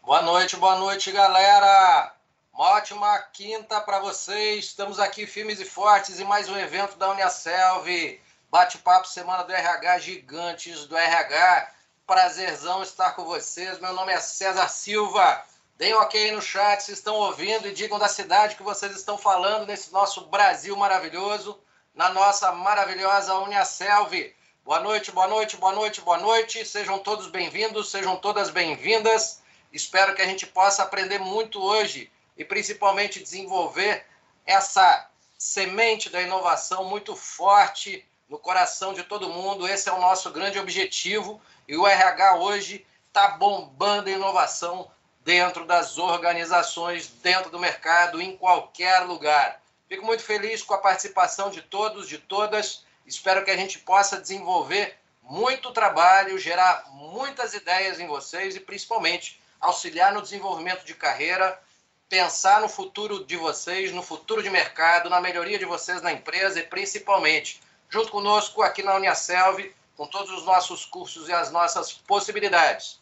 Boa noite, galera. Uma ótima quinta para vocês. Estamos aqui firmes e fortes em mais um evento da Uniaselv. Bate-papo Semana do RH, gigantes do RH. Prazerzão estar com vocês. Meu nome é César Silva. Deem um ok aí no chat se estão ouvindo e digam da cidade que vocês estão falando nesse nosso Brasil maravilhoso, na nossa maravilhosa Uniaselv. Boa noite, boa noite, boa noite, boa noite. Sejam todos bem-vindos, sejam todas bem-vindas. Espero que a gente possa aprender muito hoje e principalmente desenvolver essa semente da inovação muito forte no coração de todo mundo. Esse é o nosso grande objetivo e o RH hoje está bombando a inovação dentro das organizações, dentro do mercado, em qualquer lugar. Fico muito feliz com a participação de todos, de todas. Espero que a gente possa desenvolver muito trabalho, gerar muitas ideias em vocês e principalmente auxiliar no desenvolvimento de carreira, pensar no futuro de vocês, no futuro de mercado, na melhoria de vocês na empresa e principalmente junto conosco aqui na Uniaselv, com todos os nossos cursos e as nossas possibilidades.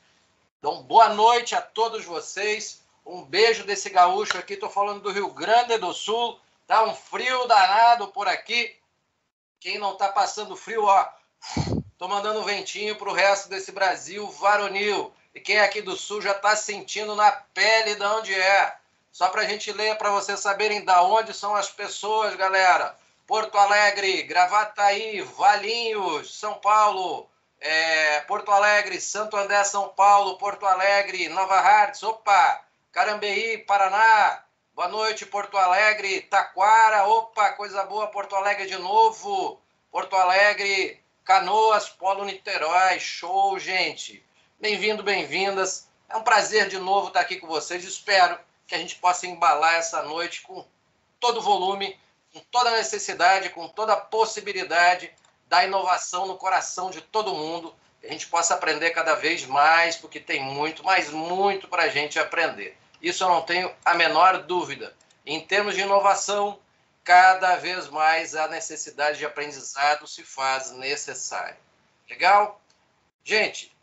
Então, boa noite a todos vocês. Um beijo desse gaúcho aqui. Estou falando do Rio Grande do Sul. Tá um frio danado por aqui. Quem não está passando frio, ó, estou mandando um ventinho para o resto desse Brasil varonil. E quem é aqui do Sul já está sentindo na pele de onde é. Só para a gente ler, para vocês saberem da onde são as pessoas, galera. Porto Alegre, Gravataí, Valinhos, São Paulo, Porto Alegre, Santo André, São Paulo, Porto Alegre, Nova Hartz, opa, Carambeí, Paraná. Boa noite, Porto Alegre, Taquara, opa, coisa boa, Porto Alegre de novo. Porto Alegre, Canoas, Polo Niterói, show, gente. Bem-vindo, bem-vindas. É um prazer de novo estar aqui com vocês. Espero que a gente possa embalar essa noite com todo o volume, com toda a necessidade, com toda a possibilidade da inovação no coração de todo mundo. Que a gente possa aprender cada vez mais, porque tem muito, mas muito para a gente aprender. Isso eu não tenho a menor dúvida. Em termos de inovação, cada vez mais a necessidade de aprendizado se faz necessária. Legal? Gente,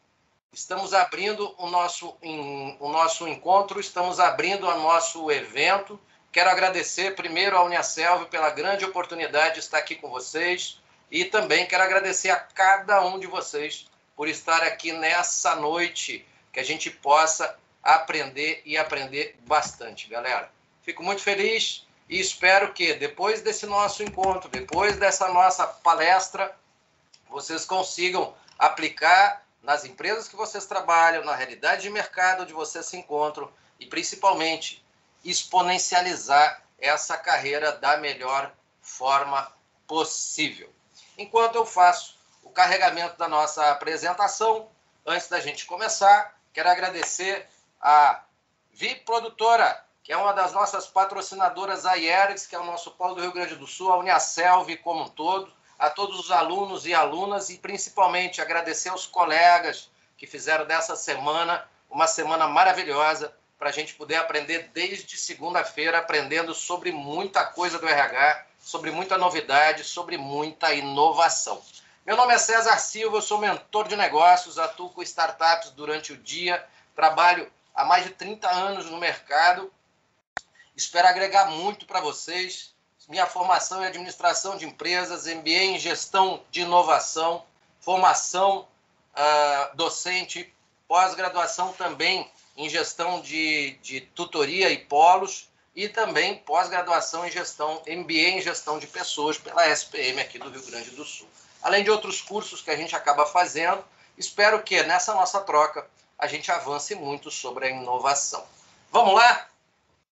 estamos abrindo o nosso encontro, estamos abrindo o nosso evento. Quero agradecer primeiro à Uniaselv pela grande oportunidade de estar aqui com vocês e também quero agradecer a cada um de vocês por estar aqui nessa noite, que a gente possa aprender e aprender bastante, galera. Fico muito feliz e espero que depois desse nosso encontro, depois dessa nossa palestra, vocês consigam aplicar nas empresas que vocês trabalham, na realidade de mercado onde vocês se encontram e, principalmente, exponencializar essa carreira da melhor forma possível. Enquanto eu faço o carregamento da nossa apresentação, antes da gente começar, quero agradecer a VIP Produtora, que é uma das nossas patrocinadoras, a IERGS, que é o nosso polo do Rio Grande do Sul, a Uniaselv como um todo, a todos os alunos e alunas e principalmente agradecer aos colegas que fizeram dessa semana uma semana maravilhosa para a gente poder aprender desde segunda-feira, aprendendo sobre muita coisa do RH, sobre muita novidade, sobre muita inovação. Meu nome é César Silva, eu sou mentor de negócios, atuo com startups durante o dia, trabalho há mais de 30 anos no mercado, espero agregar muito para vocês. Minha formação em administração de empresas, MBA em gestão de inovação, formação docente, pós-graduação também em gestão de tutoria e polos e também pós-graduação em gestão, MBA em gestão de pessoas pela SPM aqui do Rio Grande do Sul. Além de outros cursos que a gente acaba fazendo, espero que nessa nossa troca a gente avance muito sobre a inovação. Vamos lá?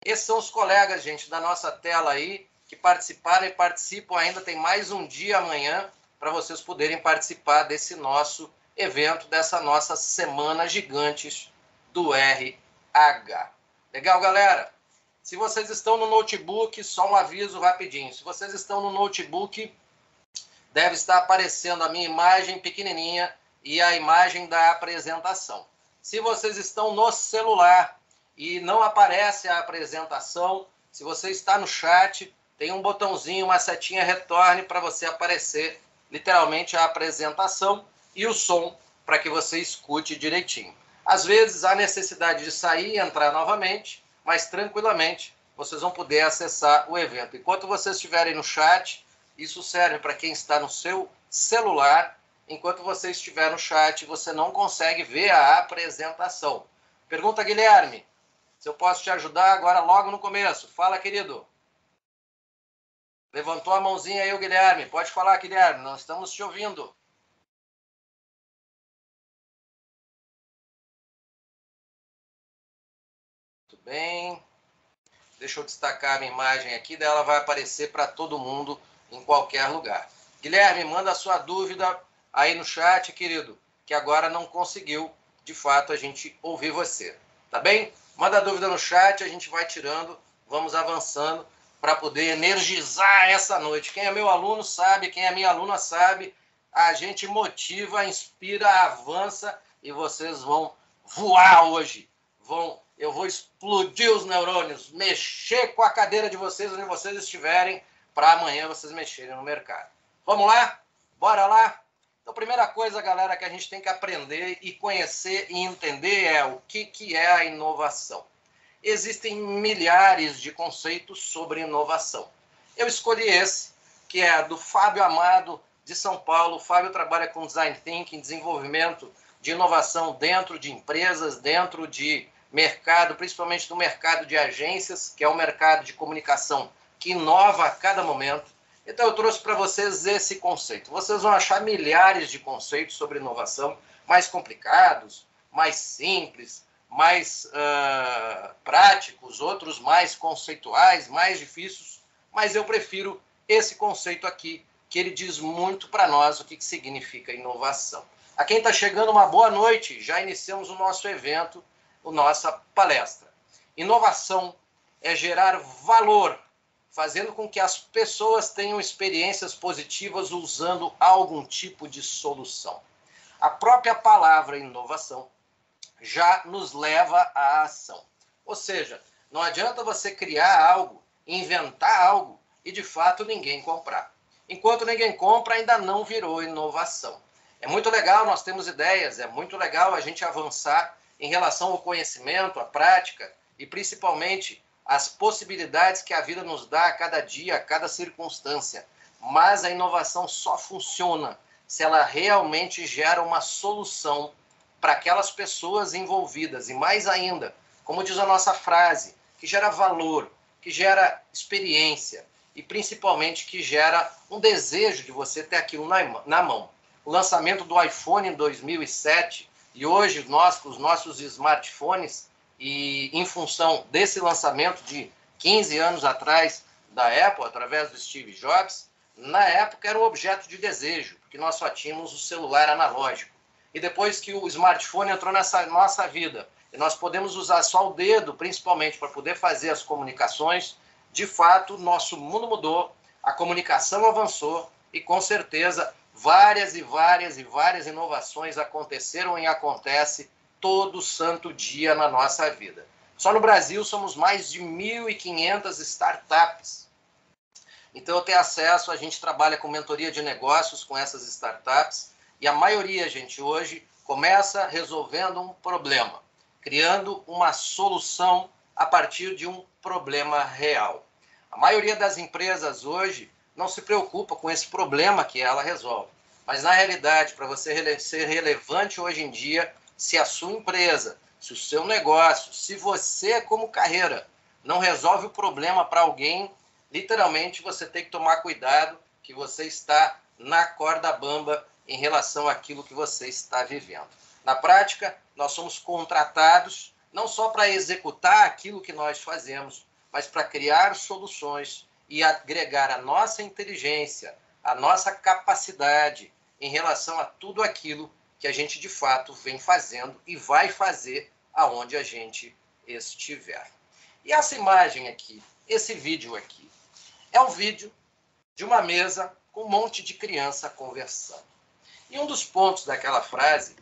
Esses são os colegas, gente, da nossa tela aí, que participaram e participam ainda. Tem mais um dia amanhã para vocês poderem participar desse nosso evento, dessa nossa Semana Gigantes do RH. Legal, galera? Se vocês estão no notebook, só um aviso rapidinho. Se vocês estão no notebook, deve estar aparecendo a minha imagem pequenininha e a imagem da apresentação. Se vocês estão no celular e não aparece a apresentação, se você está no chat, tem um botãozinho, uma setinha retorne para você aparecer literalmente a apresentação e o som para que você escute direitinho. Às vezes há necessidade de sair e entrar novamente, mas tranquilamente vocês vão poder acessar o evento. Enquanto vocês estiverem no chat, isso serve para quem está no seu celular. Enquanto você estiver no chat, você não consegue ver a apresentação. Pergunta, Guilherme, se eu posso te ajudar agora logo no começo. Fala, querido. Levantou a mãozinha aí o Guilherme. Pode falar, Guilherme, nós estamos te ouvindo. Muito bem. Deixa eu destacar a minha imagem aqui, daí ela vai aparecer para todo mundo em qualquer lugar. Guilherme, manda a sua dúvida aí no chat, querido, que agora não conseguiu, de fato, a gente ouvir você. Tá bem? Manda a dúvida no chat, a gente vai tirando, vamos avançando para poder energizar essa noite. Quem é meu aluno sabe, quem é minha aluna sabe, a gente motiva, inspira, avança e vocês vão voar hoje. Eu vou explodir os neurônios, mexer com a cadeira de vocês onde vocês estiverem, para amanhã vocês mexerem no mercado. Vamos lá? Bora lá? Então, primeira coisa, galera, que a gente tem que aprender e conhecer e entender é o que é a inovação. Existem milhares de conceitos sobre inovação. Eu escolhi esse, que é do Fábio Amado, de São Paulo. O Fábio trabalha com Design Thinking, desenvolvimento de inovação dentro de empresas, dentro de mercado, principalmente no mercado de agências, que é um mercado de comunicação que inova a cada momento. Então eu trouxe para vocês esse conceito. Vocês vão achar milhares de conceitos sobre inovação, mais complicados, mais simples, mais práticos, outros mais conceituais, mais difíceis, mas eu prefiro esse conceito aqui, que ele diz muito para nós o que significa inovação. A quem está chegando, uma boa noite. Já iniciamos o nosso evento, a nossa palestra. Inovação é gerar valor, fazendo com que as pessoas tenham experiências positivas usando algum tipo de solução. A própria palavra inovação já nos leva à ação. Ou seja, não adianta você criar algo, inventar algo e de fato ninguém comprar. Enquanto ninguém compra, ainda não virou inovação. É muito legal, nós temos ideias, é muito legal a gente avançar em relação ao conhecimento, à prática e principalmente as possibilidades que a vida nos dá a cada dia, a cada circunstância. Mas a inovação só funciona se ela realmente gera uma solução para aquelas pessoas envolvidas. E mais ainda, como diz a nossa frase, que gera valor, que gera experiência e principalmente que gera um desejo de você ter aquilo na mão. O lançamento do iPhone em 2007 e hoje os nossos smartphones, e em função desse lançamento de 15 anos atrás da Apple, através do Steve Jobs, na época era um objeto de desejo, porque nós só tínhamos o celular analógico. E depois que o smartphone entrou nessa nossa vida, e nós podemos usar só o dedo, principalmente para poder fazer as comunicações, de fato, nosso mundo mudou, a comunicação avançou e, com certeza, várias inovações aconteceram e acontecem todo santo dia na nossa vida. Só no Brasil somos mais de 1.500 startups. Então eu tenho acesso, a gente trabalha com mentoria de negócios com essas startups e a maioria, gente, hoje começa resolvendo um problema, criando uma solução a partir de um problema real. A maioria das empresas hoje não se preocupa com esse problema que ela resolve. Mas, na realidade, para você ser relevante hoje em dia, se a sua empresa, se o seu negócio, se você, como carreira, não resolve o problema para alguém, literalmente você tem que tomar cuidado que você está na corda bamba em relação àquilo que você está vivendo. Na prática, nós somos contratados não só para executar aquilo que nós fazemos, mas para criar soluções e agregar a nossa inteligência, a nossa capacidade em relação a tudo aquilo que a gente de fato vem fazendo e vai fazer aonde a gente estiver. E essa imagem aqui, esse vídeo aqui, é um vídeo de uma mesa com um monte de criança conversando. E um dos pontos daquela frase,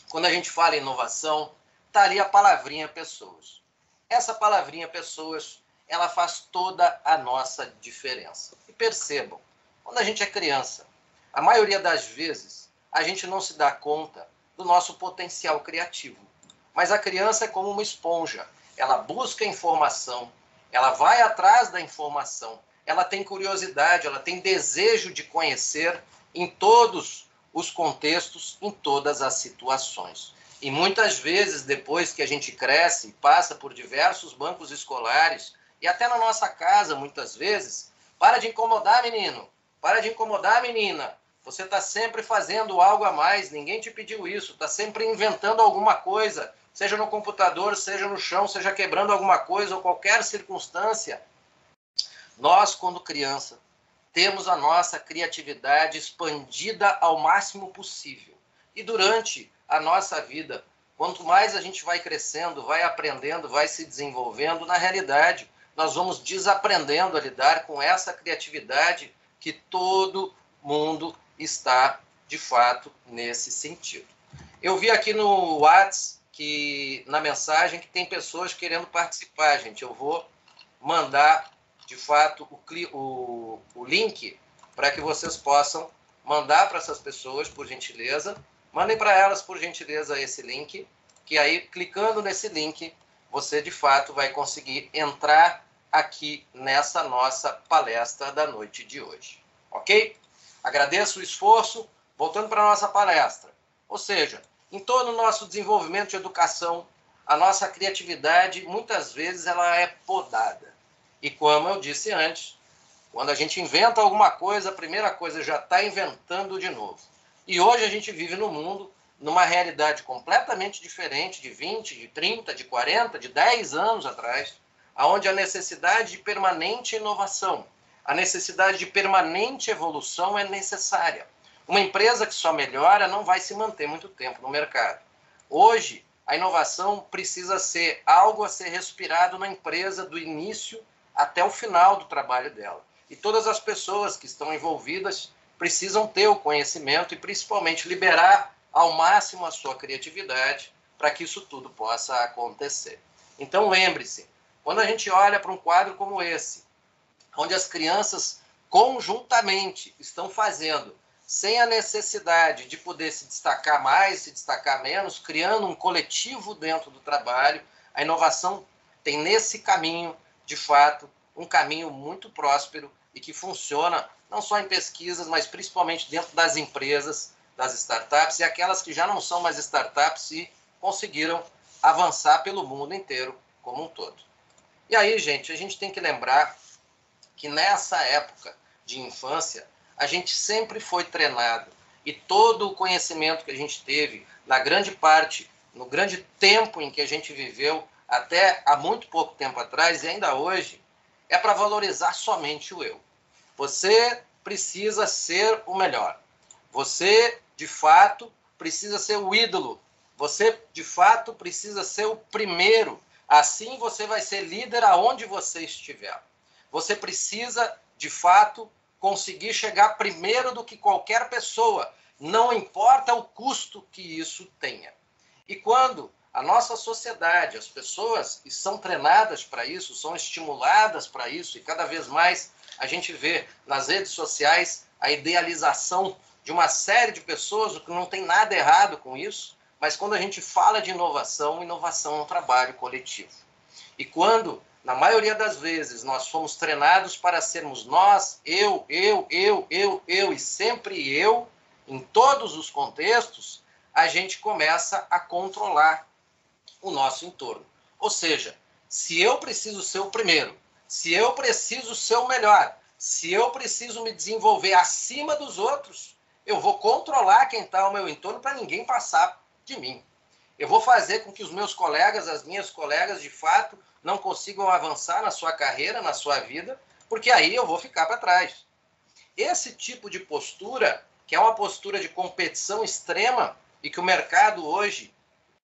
quando a gente fala em inovação, está ali a palavrinha pessoas. Essa palavrinha pessoas, ela faz toda a nossa diferença. E percebam, quando a gente é criança, a maioria das vezes, a gente não se dá conta do nosso potencial criativo. Mas a criança é como uma esponja. Ela busca informação, ela vai atrás da informação, ela tem curiosidade, ela tem desejo de conhecer em todos os contextos, em todas as situações. E muitas vezes, depois que a gente cresce, passa por diversos bancos escolares, e até na nossa casa, muitas vezes, para de incomodar, menino, para de incomodar, menina. Você está sempre fazendo algo a mais, ninguém te pediu isso, está sempre inventando alguma coisa, seja no computador, seja no chão, seja quebrando alguma coisa ou qualquer circunstância. Nós, quando criança, temos a nossa criatividade expandida ao máximo possível. E durante a nossa vida, quanto mais a gente vai crescendo, vai aprendendo, vai se desenvolvendo, na realidade, nós vamos desaprendendo a lidar com essa criatividade que todo mundo está, de fato, nesse sentido. Eu vi aqui no WhatsApp, na mensagem, que tem pessoas querendo participar, gente. Eu vou mandar, de fato, o link para que vocês possam mandar para essas pessoas, por gentileza. Mandem para elas, por gentileza, esse link, que aí, clicando nesse link, você, de fato, vai conseguir entrar aqui nessa nossa palestra da noite de hoje. Ok? Agradeço o esforço. Voltando para a nossa palestra. Ou seja, em todo o nosso desenvolvimento de educação, a nossa criatividade, muitas vezes, ela é podada. E como eu disse antes, quando a gente inventa alguma coisa, a primeira coisa já está inventando de novo. E hoje a gente vive no mundo, numa realidade completamente diferente de 20, de 30, de 40, de 10 anos atrás, onde a necessidade de permanente inovação, a necessidade de permanente evolução é necessária. Uma empresa que só melhora não vai se manter muito tempo no mercado. Hoje, a inovação precisa ser algo a ser respirado na empresa do início até o final do trabalho dela. E todas as pessoas que estão envolvidas precisam ter o conhecimento e, principalmente, liberar ao máximo a sua criatividade para que isso tudo possa acontecer. Então, lembre-se, quando a gente olha para um quadro como esse, onde as crianças conjuntamente estão fazendo, sem a necessidade de poder se destacar mais, se destacar menos, criando um coletivo dentro do trabalho, a inovação tem nesse caminho, de fato, um caminho muito próspero e que funciona não só em pesquisas, mas principalmente dentro das empresas, das startups e aquelas que já não são mais startups e conseguiram avançar pelo mundo inteiro como um todo. E aí, gente, a gente tem que lembrar que nessa época de infância, a gente sempre foi treinado e todo o conhecimento que a gente teve, na grande parte, no grande tempo em que a gente viveu, até há muito pouco tempo atrás e ainda hoje, é para valorizar somente o eu. Você precisa ser o melhor. Você, de fato, precisa ser o ídolo. Você, de fato, precisa ser o primeiro. Assim você vai ser líder aonde você estiver. Você precisa, de fato, conseguir chegar primeiro do que qualquer pessoa. Não importa o custo que isso tenha. E quando a nossa sociedade, as pessoas são treinadas para isso, são estimuladas para isso, e cada vez mais a gente vê nas redes sociais a idealização de uma série de pessoas, o que não tem nada errado com isso, mas quando a gente fala de inovação, inovação é um trabalho coletivo. E quando, na maioria das vezes, nós fomos treinados para sermos nós, eu, e sempre eu, em todos os contextos, a gente começa a controlar o nosso entorno. Ou seja, se eu preciso ser o primeiro, se eu preciso ser o melhor, se eu preciso me desenvolver acima dos outros, eu vou controlar quem está ao meu entorno para ninguém passar de mim. Eu vou fazer com que os meus colegas, as minhas colegas, de fato, não consigam avançar na sua carreira, na sua vida, porque aí eu vou ficar para trás. Esse tipo de postura, que é uma postura de competição extrema, e que o mercado hoje,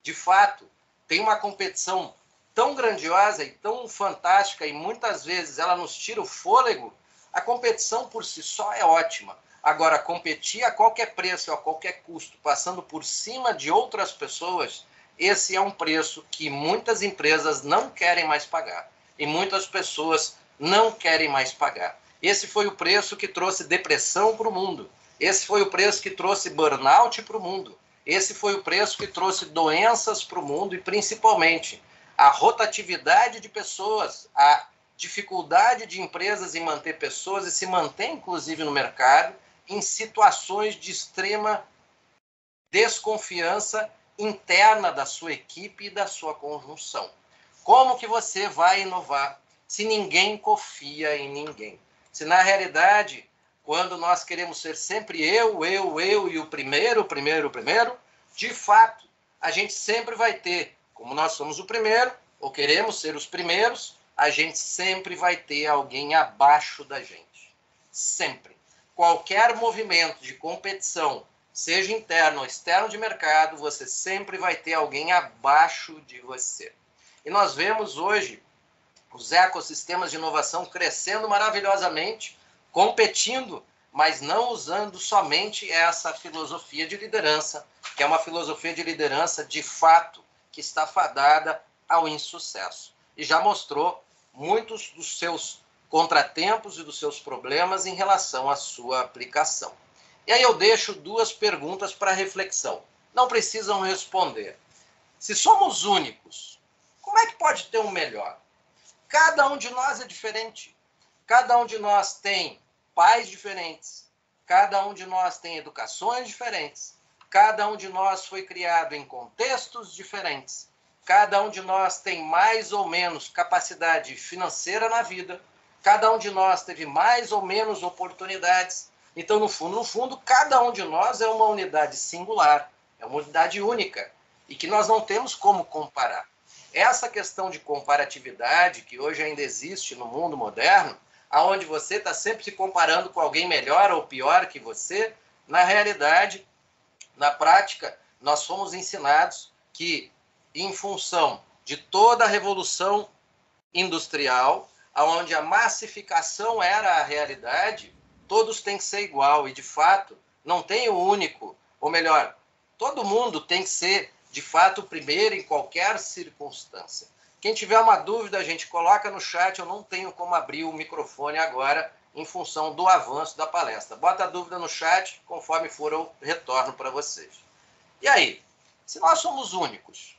de fato, tem uma competição tão grandiosa e tão fantástica, e muitas vezes ela nos tira o fôlego, a competição por si só é ótima. Agora, competir a qualquer preço, a qualquer custo, passando por cima de outras pessoas, esse é um preço que muitas empresas não querem mais pagar. E muitas pessoas não querem mais pagar. Esse foi o preço que trouxe depressão para o mundo. Esse foi o preço que trouxe burnout para o mundo. Esse foi o preço que trouxe doenças para o mundo e, principalmente, a rotatividade de pessoas, a dificuldade de empresas em manter pessoas e se manter, inclusive, no mercado, em situações de extrema desconfiança interna da sua equipe e da sua conjunção. Como que você vai inovar se ninguém confia em ninguém? Se, na realidade, quando nós queremos ser sempre eu e o primeiro, de fato, a gente sempre vai ter, como nós somos o primeiro, ou queremos ser os primeiros, a gente sempre vai ter alguém abaixo da gente. Sempre. Qualquer movimento de competição, seja interno ou externo de mercado, você sempre vai ter alguém abaixo de você. E nós vemos hoje os ecossistemas de inovação crescendo maravilhosamente, competindo, mas não usando somente essa filosofia de liderança, que é uma filosofia de liderança de fato que está fadada ao insucesso. E já mostrou muitos dos seus contratempos e dos seus problemas em relação à sua aplicação. E aí eu deixo duas perguntas para reflexão. Não precisam responder. Se somos únicos, como é que pode ter um melhor? Cada um de nós é diferente. Cada um de nós tem pais diferentes. Cada um de nós tem educações diferentes. Cada um de nós foi criado em contextos diferentes. Cada um de nós tem mais ou menos capacidade financeira na vida. Cada um de nós teve mais ou menos oportunidades. Então, no fundo, cada um de nós é uma unidade singular, é uma unidade única e que nós não temos como comparar. Essa questão de comparatividade, que hoje ainda existe no mundo moderno, onde você está sempre se comparando com alguém melhor ou pior que você, na realidade, na prática, nós fomos ensinados que, em função de toda a revolução industrial, onde a massificação era a realidade, todos têm que ser igual e, de fato, não tem o único, ou melhor, todo mundo tem que ser, de fato, o primeiro em qualquer circunstância. Quem tiver uma dúvida, a gente coloca no chat, eu não tenho como abrir o microfone agora, em função do avanço da palestra. Bota a dúvida no chat, conforme for eu retorno para vocês. E aí, se nós somos únicos,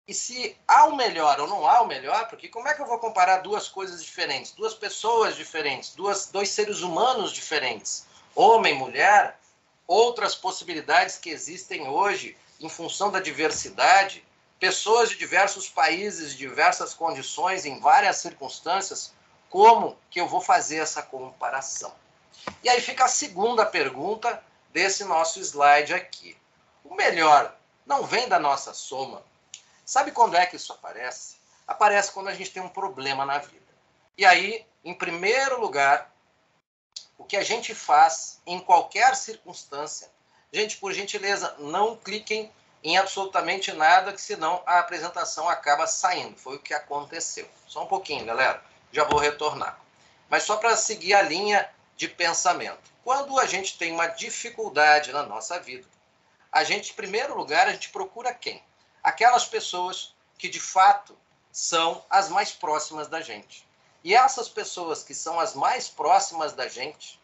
e se há o melhor ou não há o melhor, porque como é que eu vou comparar duas coisas diferentes, duas pessoas diferentes, dois seres humanos diferentes, homem, mulher, outras possibilidades que existem hoje em função da diversidade, pessoas de diversos países, diversas condições, em várias circunstâncias, como que eu vou fazer essa comparação? E aí fica a segunda pergunta desse nosso slide aqui. O melhor não vem da nossa soma. Sabe quando é que isso aparece? Aparece quando a gente tem um problema na vida. E aí, em primeiro lugar, o que a gente faz em qualquer circunstância, gente, por gentileza, não cliquem em absolutamente nada, que senão a apresentação acaba saindo. Foi o que aconteceu. Só um pouquinho, galera. Já vou retornar. Mas só para seguir a linha de pensamento. Quando a gente tem uma dificuldade na nossa vida, a gente, em primeiro lugar, a gente procura quem? Aquelas pessoas que, de fato, são as mais próximas da gente. E essas pessoas que são as mais próximas da gente,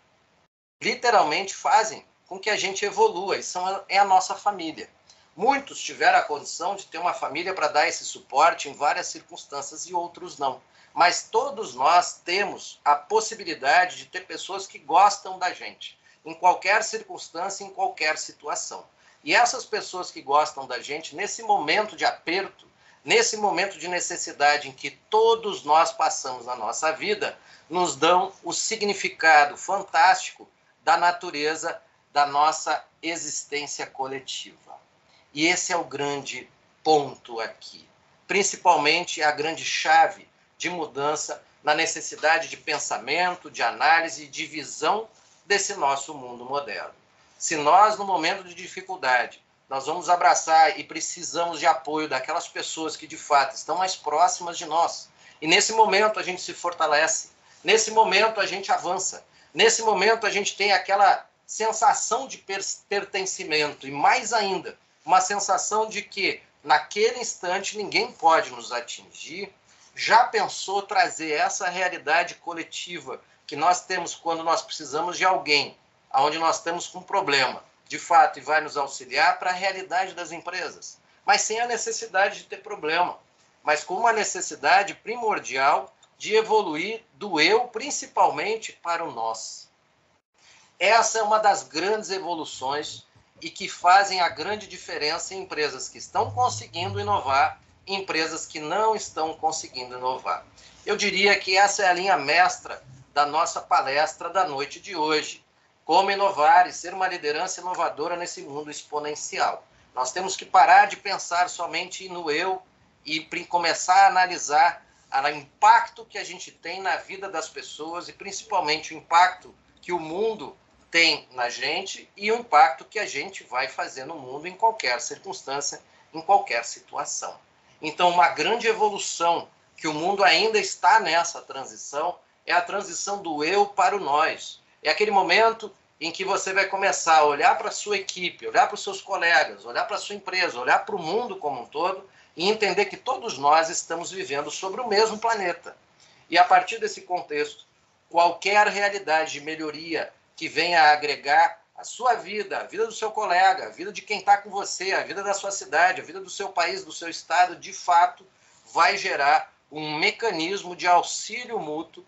literalmente fazem com que a gente evolua, e é a nossa família. Muitos tiveram a condição de ter uma família para dar esse suporte em várias circunstâncias e outros não. Mas todos nós temos a possibilidade de ter pessoas que gostam da gente, em qualquer circunstância, em qualquer situação. E essas pessoas que gostam da gente, nesse momento de aperto, nesse momento de necessidade em que todos nós passamos na nossa vida, nos dão o significado fantástico da natureza da nossa existência coletiva. E esse é o grande ponto aqui. Principalmente a grande chave de mudança na necessidade de pensamento, de análise e de visão desse nosso mundo moderno. Se nós, no momento de dificuldade, nós vamos abraçar e precisamos de apoio daquelas pessoas que, de fato, estão mais próximas de nós. E nesse momento a gente se fortalece, nesse momento a gente avança, nesse momento a gente tem aquela sensação de pertencimento e, mais ainda, uma sensação de que, naquele instante, ninguém pode nos atingir. Já pensou trazer essa realidade coletiva que nós temos quando nós precisamos de alguém, onde nós estamos com um problema, de fato, e vai nos auxiliar para a realidade das empresas, mas sem a necessidade de ter problema, mas com uma necessidade primordial de evoluir do eu, principalmente, para o nós. Essa é uma das grandes evoluções e que fazem a grande diferença em empresas que estão conseguindo inovar e empresas que não estão conseguindo inovar. Eu diria que essa é a linha mestra da nossa palestra da noite de hoje. Como inovar e ser uma liderança inovadora nesse mundo exponencial. Nós temos que parar de pensar somente no eu e começar a analisar o impacto que a gente tem na vida das pessoas e principalmente o impacto que o mundo tem na gente e o impacto que a gente vai fazer no mundo em qualquer circunstância, em qualquer situação. Então, uma grande evolução que o mundo ainda está nessa transição é a transição do eu para o nós. É aquele momento em que você vai começar a olhar para a sua equipe, olhar para os seus colegas, olhar para a sua empresa, olhar para o mundo como um todo e entender que todos nós estamos vivendo sobre o mesmo planeta. E a partir desse contexto, qualquer realidade de melhoria que venha a agregar a sua vida, a vida do seu colega, a vida de quem está com você, a vida da sua cidade, a vida do seu país, do seu estado, de fato, vai gerar um mecanismo de auxílio mútuo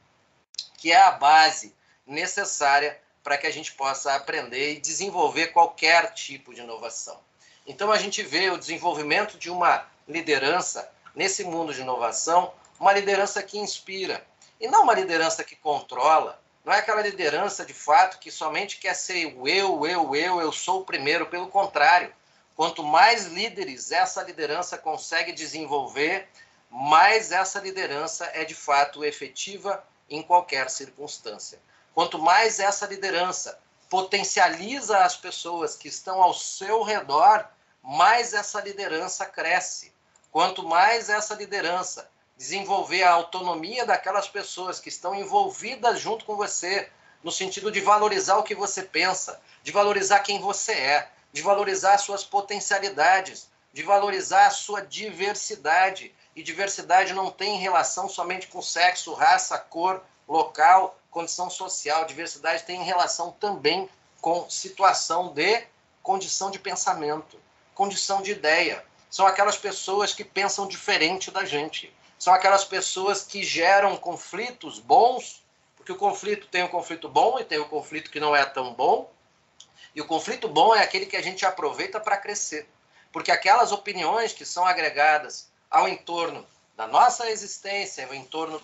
que é a base necessária para que a gente possa aprender e desenvolver qualquer tipo de inovação. Então, a gente vê o desenvolvimento de uma liderança nesse mundo de inovação, uma liderança que inspira, e não uma liderança que controla, não é aquela liderança de fato que somente quer ser o eu sou o primeiro, pelo contrário. Quanto mais líderes essa liderança consegue desenvolver, mais essa liderança é de fato efetiva em qualquer circunstância. Quanto mais essa liderança potencializa as pessoas que estão ao seu redor, mais essa liderança cresce. Quanto mais essa liderança desenvolver a autonomia daquelas pessoas que estão envolvidas junto com você, no sentido de valorizar o que você pensa, de valorizar quem você é, de valorizar as suas potencialidades, de valorizar a sua diversidade. E diversidade não tem relação somente com sexo, raça, cor, local, condição social. Diversidade tem relação também com situação de condição de pensamento, condição de ideia. São aquelas pessoas que pensam diferente da gente. São aquelas pessoas que geram conflitos bons, porque o conflito tem um conflito bom e tem um conflito que não é tão bom. E o conflito bom é aquele que a gente aproveita para crescer. Porque aquelas opiniões que são agregadas ao entorno da nossa existência, ao entorno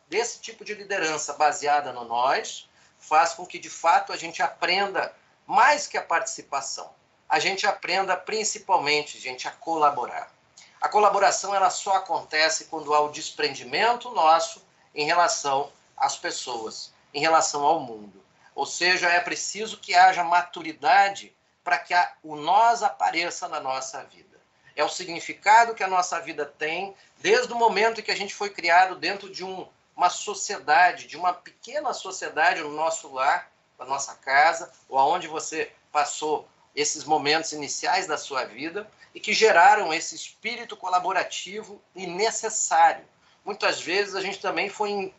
desse tipo de liderança baseada no nós, faz com que, de fato, a gente aprenda mais que a participação. A gente aprenda, principalmente, gente, a colaborar. A colaboração ela só acontece quando há o desprendimento nosso em relação às pessoas, em relação ao mundo. Ou seja, é preciso que haja maturidade para que o nós apareça na nossa vida. É o significado que a nossa vida tem desde o momento em que a gente foi criado dentro de uma sociedade, de uma pequena sociedade no nosso lar, na nossa casa, ou aonde você passou esses momentos iniciais da sua vida e que geraram esse espírito colaborativo e necessário. Muitas vezes a gente também foi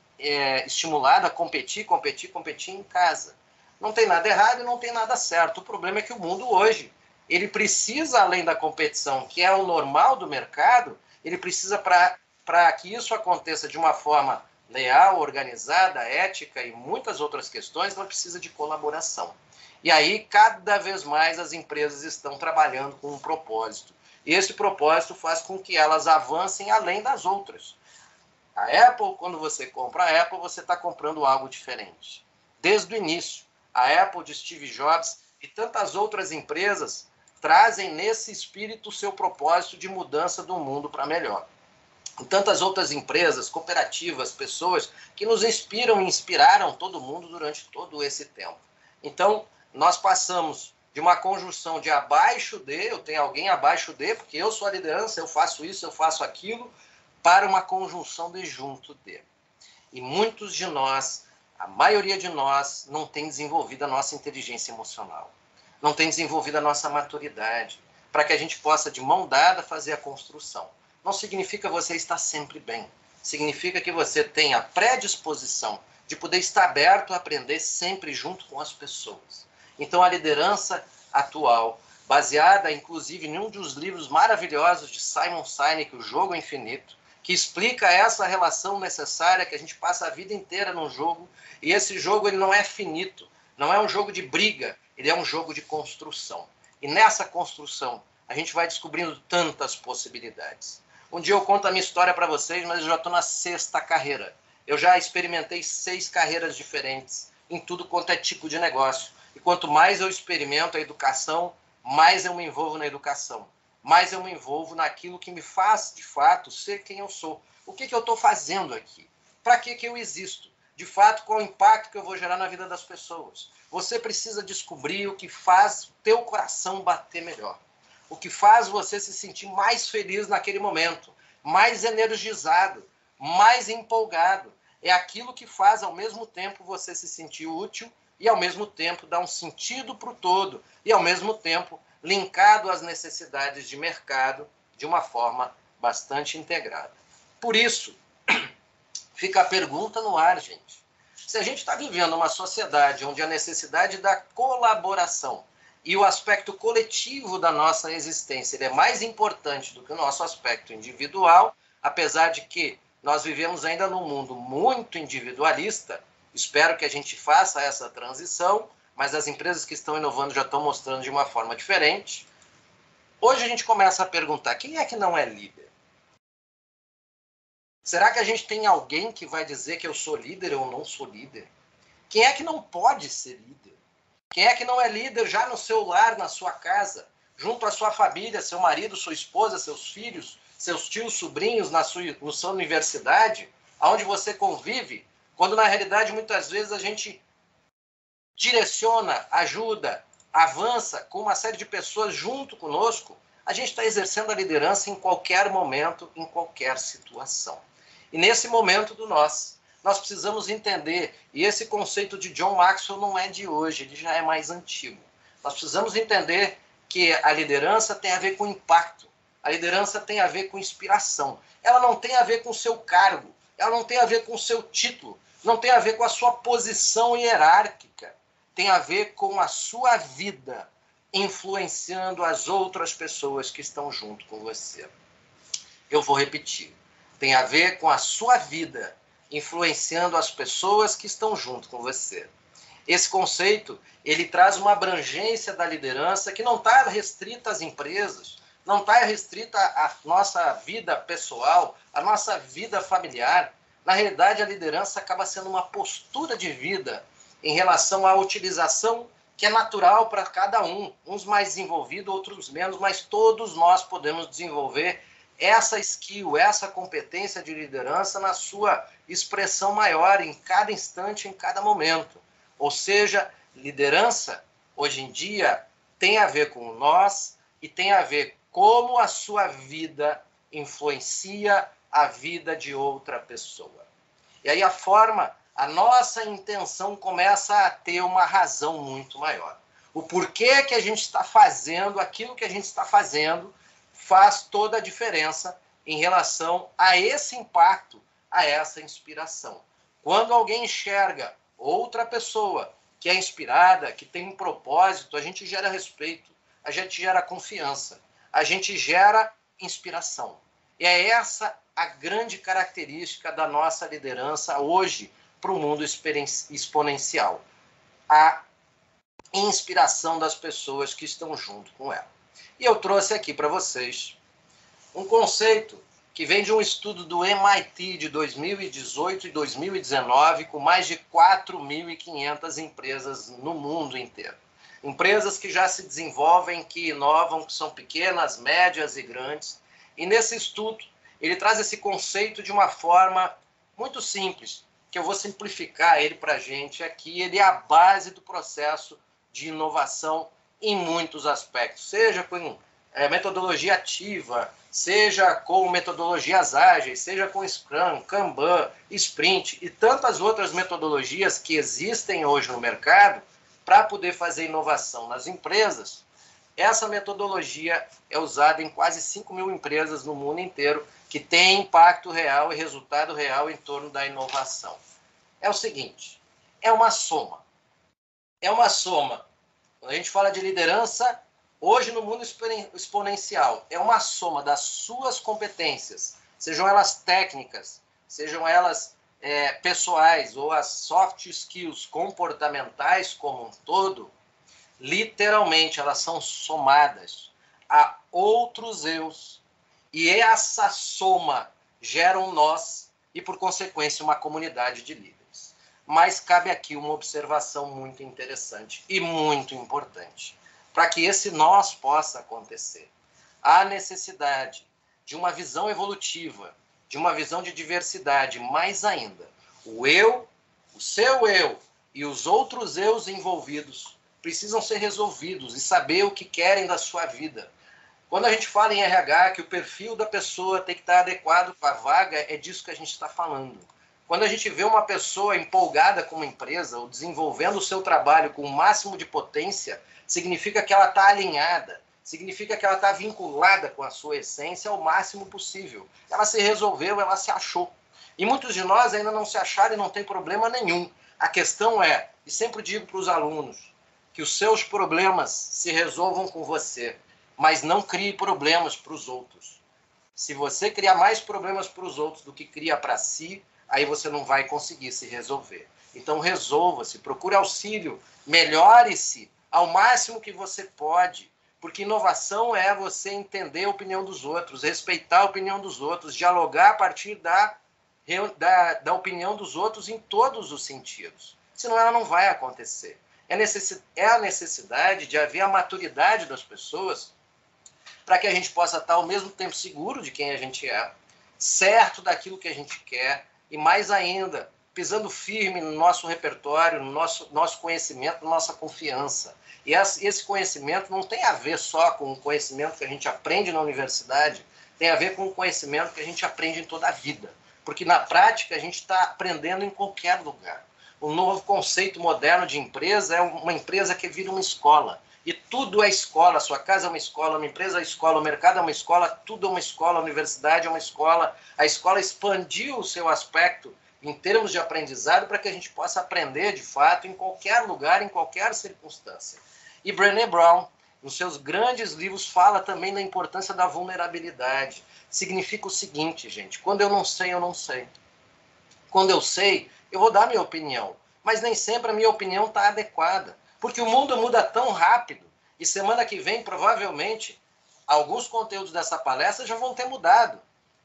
estimulado a competir em casa. Não tem nada errado e não tem nada certo. O problema é que o mundo hoje, ele precisa, além da competição, que é o normal do mercado, ele precisa, para que isso aconteça de uma forma leal, organizada, ética e muitas outras questões, ela precisa de colaboração. E aí, cada vez mais, as empresas estão trabalhando com um propósito. E esse propósito faz com que elas avancem além das outras. A Apple, quando você compra a Apple, você está comprando algo diferente. Desde o início, a Apple de Steve Jobs e tantas outras empresas trazem nesse espírito o seu propósito de mudança do mundo para melhor. E tantas outras empresas, cooperativas, pessoas que nos inspiram e inspiraram todo mundo durante todo esse tempo. Então, nós passamos de uma conjunção de abaixo de, eu tenho alguém abaixo de, porque eu sou a liderança, eu faço isso, eu faço aquilo, para uma conjunção de junto de. E muitos de nós, a maioria de nós, não tem desenvolvido a nossa inteligência emocional. Não tem desenvolvido a nossa maturidade, para que a gente possa, de mão dada, fazer a construção. Não significa você estar sempre bem. Significa que você tem a predisposição de poder estar aberto a aprender sempre junto com as pessoas. Então, a liderança atual, baseada, inclusive, em um dos livros maravilhosos de Simon Sinek, O Jogo Infinito, que explica essa relação necessária que a gente passa a vida inteira num jogo, e esse jogo ele não é finito, não é um jogo de briga, ele é um jogo de construção. E nessa construção, a gente vai descobrindo tantas possibilidades. Um dia eu conto a minha história para vocês, mas eu já estou na 6ª carreira. Eu já experimentei 6 carreiras diferentes, em tudo quanto é tipo de negócio. E quanto mais eu experimento a educação, mais eu me envolvo na educação. Mais eu me envolvo naquilo que me faz, de fato, ser quem eu sou. O que eu estou fazendo aqui? Para que eu existo? De fato, qual o impacto que eu vou gerar na vida das pessoas? Você precisa descobrir o que faz o teu coração bater melhor. O que faz você se sentir mais feliz naquele momento, mais energizado, mais empolgado. É aquilo que faz, ao mesmo tempo, você se sentir útil e, ao mesmo tempo, dar um sentido para o todo e, ao mesmo tempo, linkado às necessidades de mercado de uma forma bastante integrada. Por isso, fica a pergunta no ar, gente. Se a gente está vivendo uma sociedade onde a necessidade da colaboração e o aspecto coletivo da nossa existência ele é mais importante do que o nosso aspecto individual, apesar de que nós vivemos ainda num mundo muito individualista, espero que a gente faça essa transição, mas as empresas que estão inovando já estão mostrando de uma forma diferente. Hoje a gente começa a perguntar, quem é que não é líder? Será que a gente tem alguém que vai dizer que eu sou líder ou não sou líder? Quem é que não pode ser líder? Quem é que não é líder já no seu lar, na sua casa, junto à sua família, seu marido, sua esposa, seus filhos, seus tios, sobrinhos, na sua universidade, onde você convive, quando na realidade muitas vezes a gente direciona, ajuda, avança com uma série de pessoas junto conosco, a gente está exercendo a liderança em qualquer momento, em qualquer situação. E nesse momento do nós precisamos entender, e esse conceito de John Maxwell não é de hoje, ele já é mais antigo. Nós precisamos entender que a liderança tem a ver com impacto, a liderança tem a ver com inspiração. Ela não tem a ver com o seu cargo, ela não tem a ver com o seu título, não tem a ver com a sua posição hierárquica, tem a ver com a sua vida influenciando as outras pessoas que estão junto com você. Eu vou repetir. Tem a ver com a sua vida influenciando as pessoas que estão junto com você. Esse conceito, ele traz uma abrangência da liderança que não está restrita às empresas, não está restrita à nossa vida pessoal, à nossa vida familiar. Na realidade, a liderança acaba sendo uma postura de vida em relação à utilização que é natural para cada um, uns mais desenvolvidos, outros menos, mas todos nós podemos desenvolver essa skill, essa competência de liderança na sua expressão maior, em cada instante, em cada momento. Ou seja, liderança, hoje em dia, tem a ver com nós e tem a ver como a sua vida influencia a vida de outra pessoa. E aí a nossa intenção começa a ter uma razão muito maior. O porquê que a gente está fazendo aquilo que a gente está fazendo faz toda a diferença em relação a esse impacto, a essa inspiração. Quando alguém enxerga outra pessoa que é inspirada, que tem um propósito, a gente gera respeito, a gente gera confiança, a gente gera inspiração. E é essa a grande característica da nossa liderança hoje para o mundo exponencial. A inspiração das pessoas que estão junto com ela. E eu trouxe aqui para vocês um conceito que vem de um estudo do MIT de 2018 e 2019, com mais de 4.500 empresas no mundo inteiro. Empresas que já se desenvolvem, que inovam, que são pequenas, médias e grandes. E nesse estudo, ele traz esse conceito de uma forma muito simples, que eu vou simplificar ele para a gente aqui. Ele é a base do processo de inovação em muitos aspectos, seja com metodologia ativa, seja com metodologias ágeis, seja com Scrum, Kanban, Sprint e tantas outras metodologias que existem hoje no mercado para poder fazer inovação nas empresas. Essa metodologia é usada em quase 5.000 empresas no mundo inteiro que têm impacto real e resultado real em torno da inovação. É o seguinte, é uma soma. É uma soma Quando a gente fala de liderança, hoje no mundo exponencial, é uma soma das suas competências, sejam elas técnicas, sejam elas pessoais ou as soft skills comportamentais como um todo, literalmente elas são somadas a outros eus. E essa soma gera um nós e, por consequência, uma comunidade de líderes. Mas cabe aqui uma observação muito interessante e muito importante. Para que esse nós possa acontecer, há necessidade de uma visão evolutiva, de uma visão de diversidade, mais ainda. O eu, o seu eu e os outros eus envolvidos precisam ser resolvidos e saber o que querem da sua vida. Quando a gente fala em RH, que o perfil da pessoa tem que estar adequado com a vaga, é disso que a gente está falando. Quando a gente vê uma pessoa empolgada com uma empresa ou desenvolvendo o seu trabalho com o máximo de potência, significa que ela está alinhada, significa que ela está vinculada com a sua essência ao máximo possível. Ela se resolveu, ela se achou. E muitos de nós ainda não se acharam e não tem problema nenhum. A questão é, e sempre digo para os alunos, que os seus problemas se resolvam com você, mas não crie problemas para os outros. Se você criar mais problemas para os outros do que cria para si, aí você não vai conseguir se resolver. Então resolva-se, procure auxílio, melhore-se ao máximo que você pode, porque inovação é você entender a opinião dos outros, respeitar a opinião dos outros, dialogar a partir da opinião dos outros em todos os sentidos. Senão ela não vai acontecer. É a necessidade de haver a maturidade das pessoas para que a gente possa estar ao mesmo tempo seguro de quem a gente é, certo daquilo que a gente quer e, mais ainda, pisando firme no nosso repertório, no nosso conhecimento, na nossa confiança. E esse conhecimento não tem a ver só com o conhecimento que a gente aprende na universidade, tem a ver com o conhecimento que a gente aprende em toda a vida. Porque, na prática, a gente está aprendendo em qualquer lugar. O novo conceito moderno de empresa é uma empresa que vira uma escola. E tudo é escola, a sua casa é uma escola, uma empresa é uma escola, o mercado é uma escola, tudo é uma escola, a universidade é uma escola. A escola expandiu o seu aspecto em termos de aprendizado para que a gente possa aprender, de fato, em qualquer lugar, em qualquer circunstância. E Brené Brown, nos seus grandes livros, fala também da importância da vulnerabilidade. Significa o seguinte, gente, quando eu não sei, eu não sei. Quando eu sei, eu vou dar minha opinião, mas nem sempre a minha opinião está adequada. Porque o mundo muda tão rápido e semana que vem, provavelmente, alguns conteúdos dessa palestra já vão ter mudado.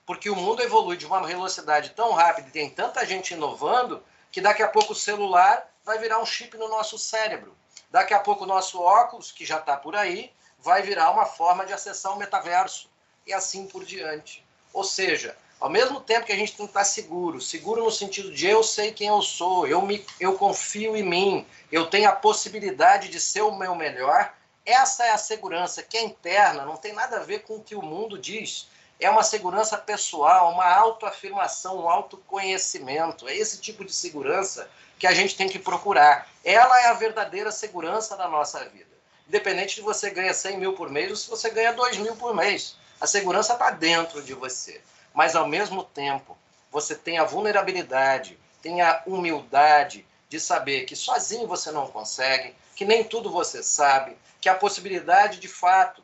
Porque o mundo evolui de uma velocidade tão rápida e tem tanta gente inovando que daqui a pouco o celular vai virar um chip no nosso cérebro. Daqui a pouco o nosso óculos, que já está por aí, vai virar uma forma de acessar o metaverso. E assim por diante. Ou seja, ao mesmo tempo que a gente tem que estar seguro, seguro no sentido de eu sei quem eu sou, eu confio em mim, eu tenho a possibilidade de ser o meu melhor, essa é a segurança que é interna, não tem nada a ver com o que o mundo diz. É uma segurança pessoal, uma autoafirmação, um autoconhecimento. É esse tipo de segurança que a gente tem que procurar. Ela é a verdadeira segurança da nossa vida. Independente de você ganhar 100 mil por mês ou se você ganha 2 mil por mês. A segurança está dentro de você. Mas, ao mesmo tempo, você tem a vulnerabilidade, tem a humildade de saber que sozinho você não consegue, que nem tudo você sabe, que a possibilidade, de fato,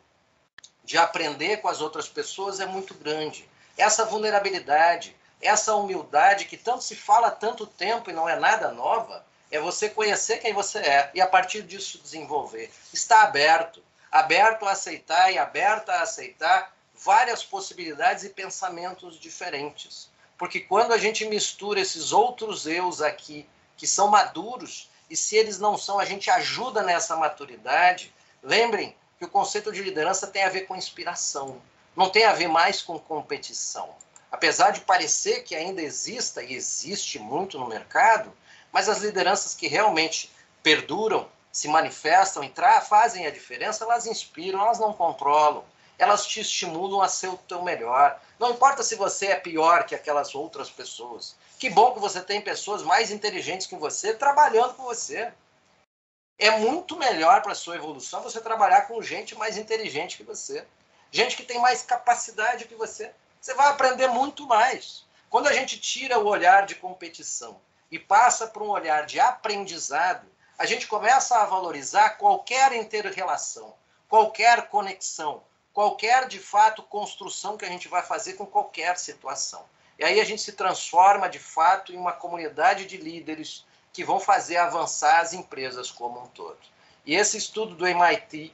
de aprender com as outras pessoas é muito grande. Essa vulnerabilidade, essa humildade que tanto se fala há tanto tempo e não é nada nova, é você conhecer quem você é e, a partir disso, desenvolver. Está aberto, aberto a aceitar e aberta a aceitar várias possibilidades e pensamentos diferentes. Porque quando a gente mistura esses outros eus aqui, que são maduros, e se eles não são, a gente ajuda nessa maturidade. Lembrem que o conceito de liderança tem a ver com inspiração, não tem a ver mais com competição. Apesar de parecer que ainda exista, e existe muito no mercado, mas as lideranças que realmente perduram, se manifestam e fazem a diferença, elas inspiram, elas não controlam. Elas te estimulam a ser o teu melhor. Não importa se você é pior que aquelas outras pessoas. Que bom que você tem pessoas mais inteligentes que você trabalhando com você. É muito melhor para a sua evolução você trabalhar com gente mais inteligente que você. Gente que tem mais capacidade que você. Você vai aprender muito mais. Quando a gente tira o olhar de competição e passa para um olhar de aprendizado, a gente começa a valorizar qualquer inter-relação, qualquer conexão, qualquer, de fato, construção que a gente vai fazer com qualquer situação. E aí a gente se transforma, de fato, em uma comunidade de líderes que vão fazer avançar as empresas como um todo. E esse estudo do MIT,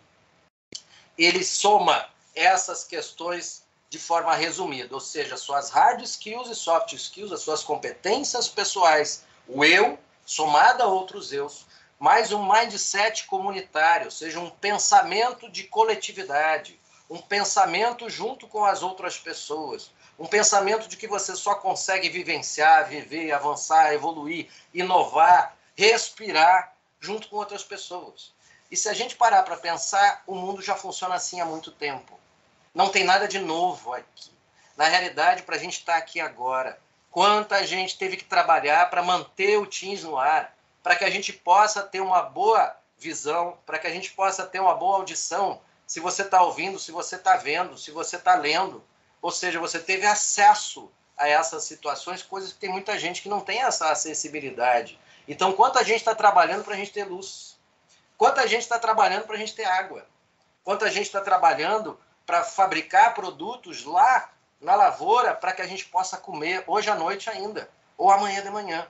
ele soma essas questões de forma resumida, ou seja, suas hard skills e soft skills, as suas competências pessoais, o eu, somado a outros eus, mais um mindset comunitário, ou seja, um pensamento de coletividade, um pensamento junto com as outras pessoas, um pensamento de que você só consegue vivenciar, viver, avançar, evoluir, inovar, respirar junto com outras pessoas. E se a gente parar para pensar, o mundo já funciona assim há muito tempo. Não tem nada de novo aqui. Na realidade, para a gente estar aqui agora, quanta gente teve que trabalhar para manter o Teams no ar, para que a gente possa ter uma boa visão, para que a gente possa ter uma boa audição, se você está ouvindo, se você está vendo, se você está lendo. Ou seja, você teve acesso a essas situações, coisas que tem muita gente que não tem essa acessibilidade. Então, quanta gente está trabalhando para a gente ter luz? Quanta gente está trabalhando para a gente ter água? Quanta gente está trabalhando para fabricar produtos lá na lavoura para que a gente possa comer hoje à noite ainda, ou amanhã de manhã.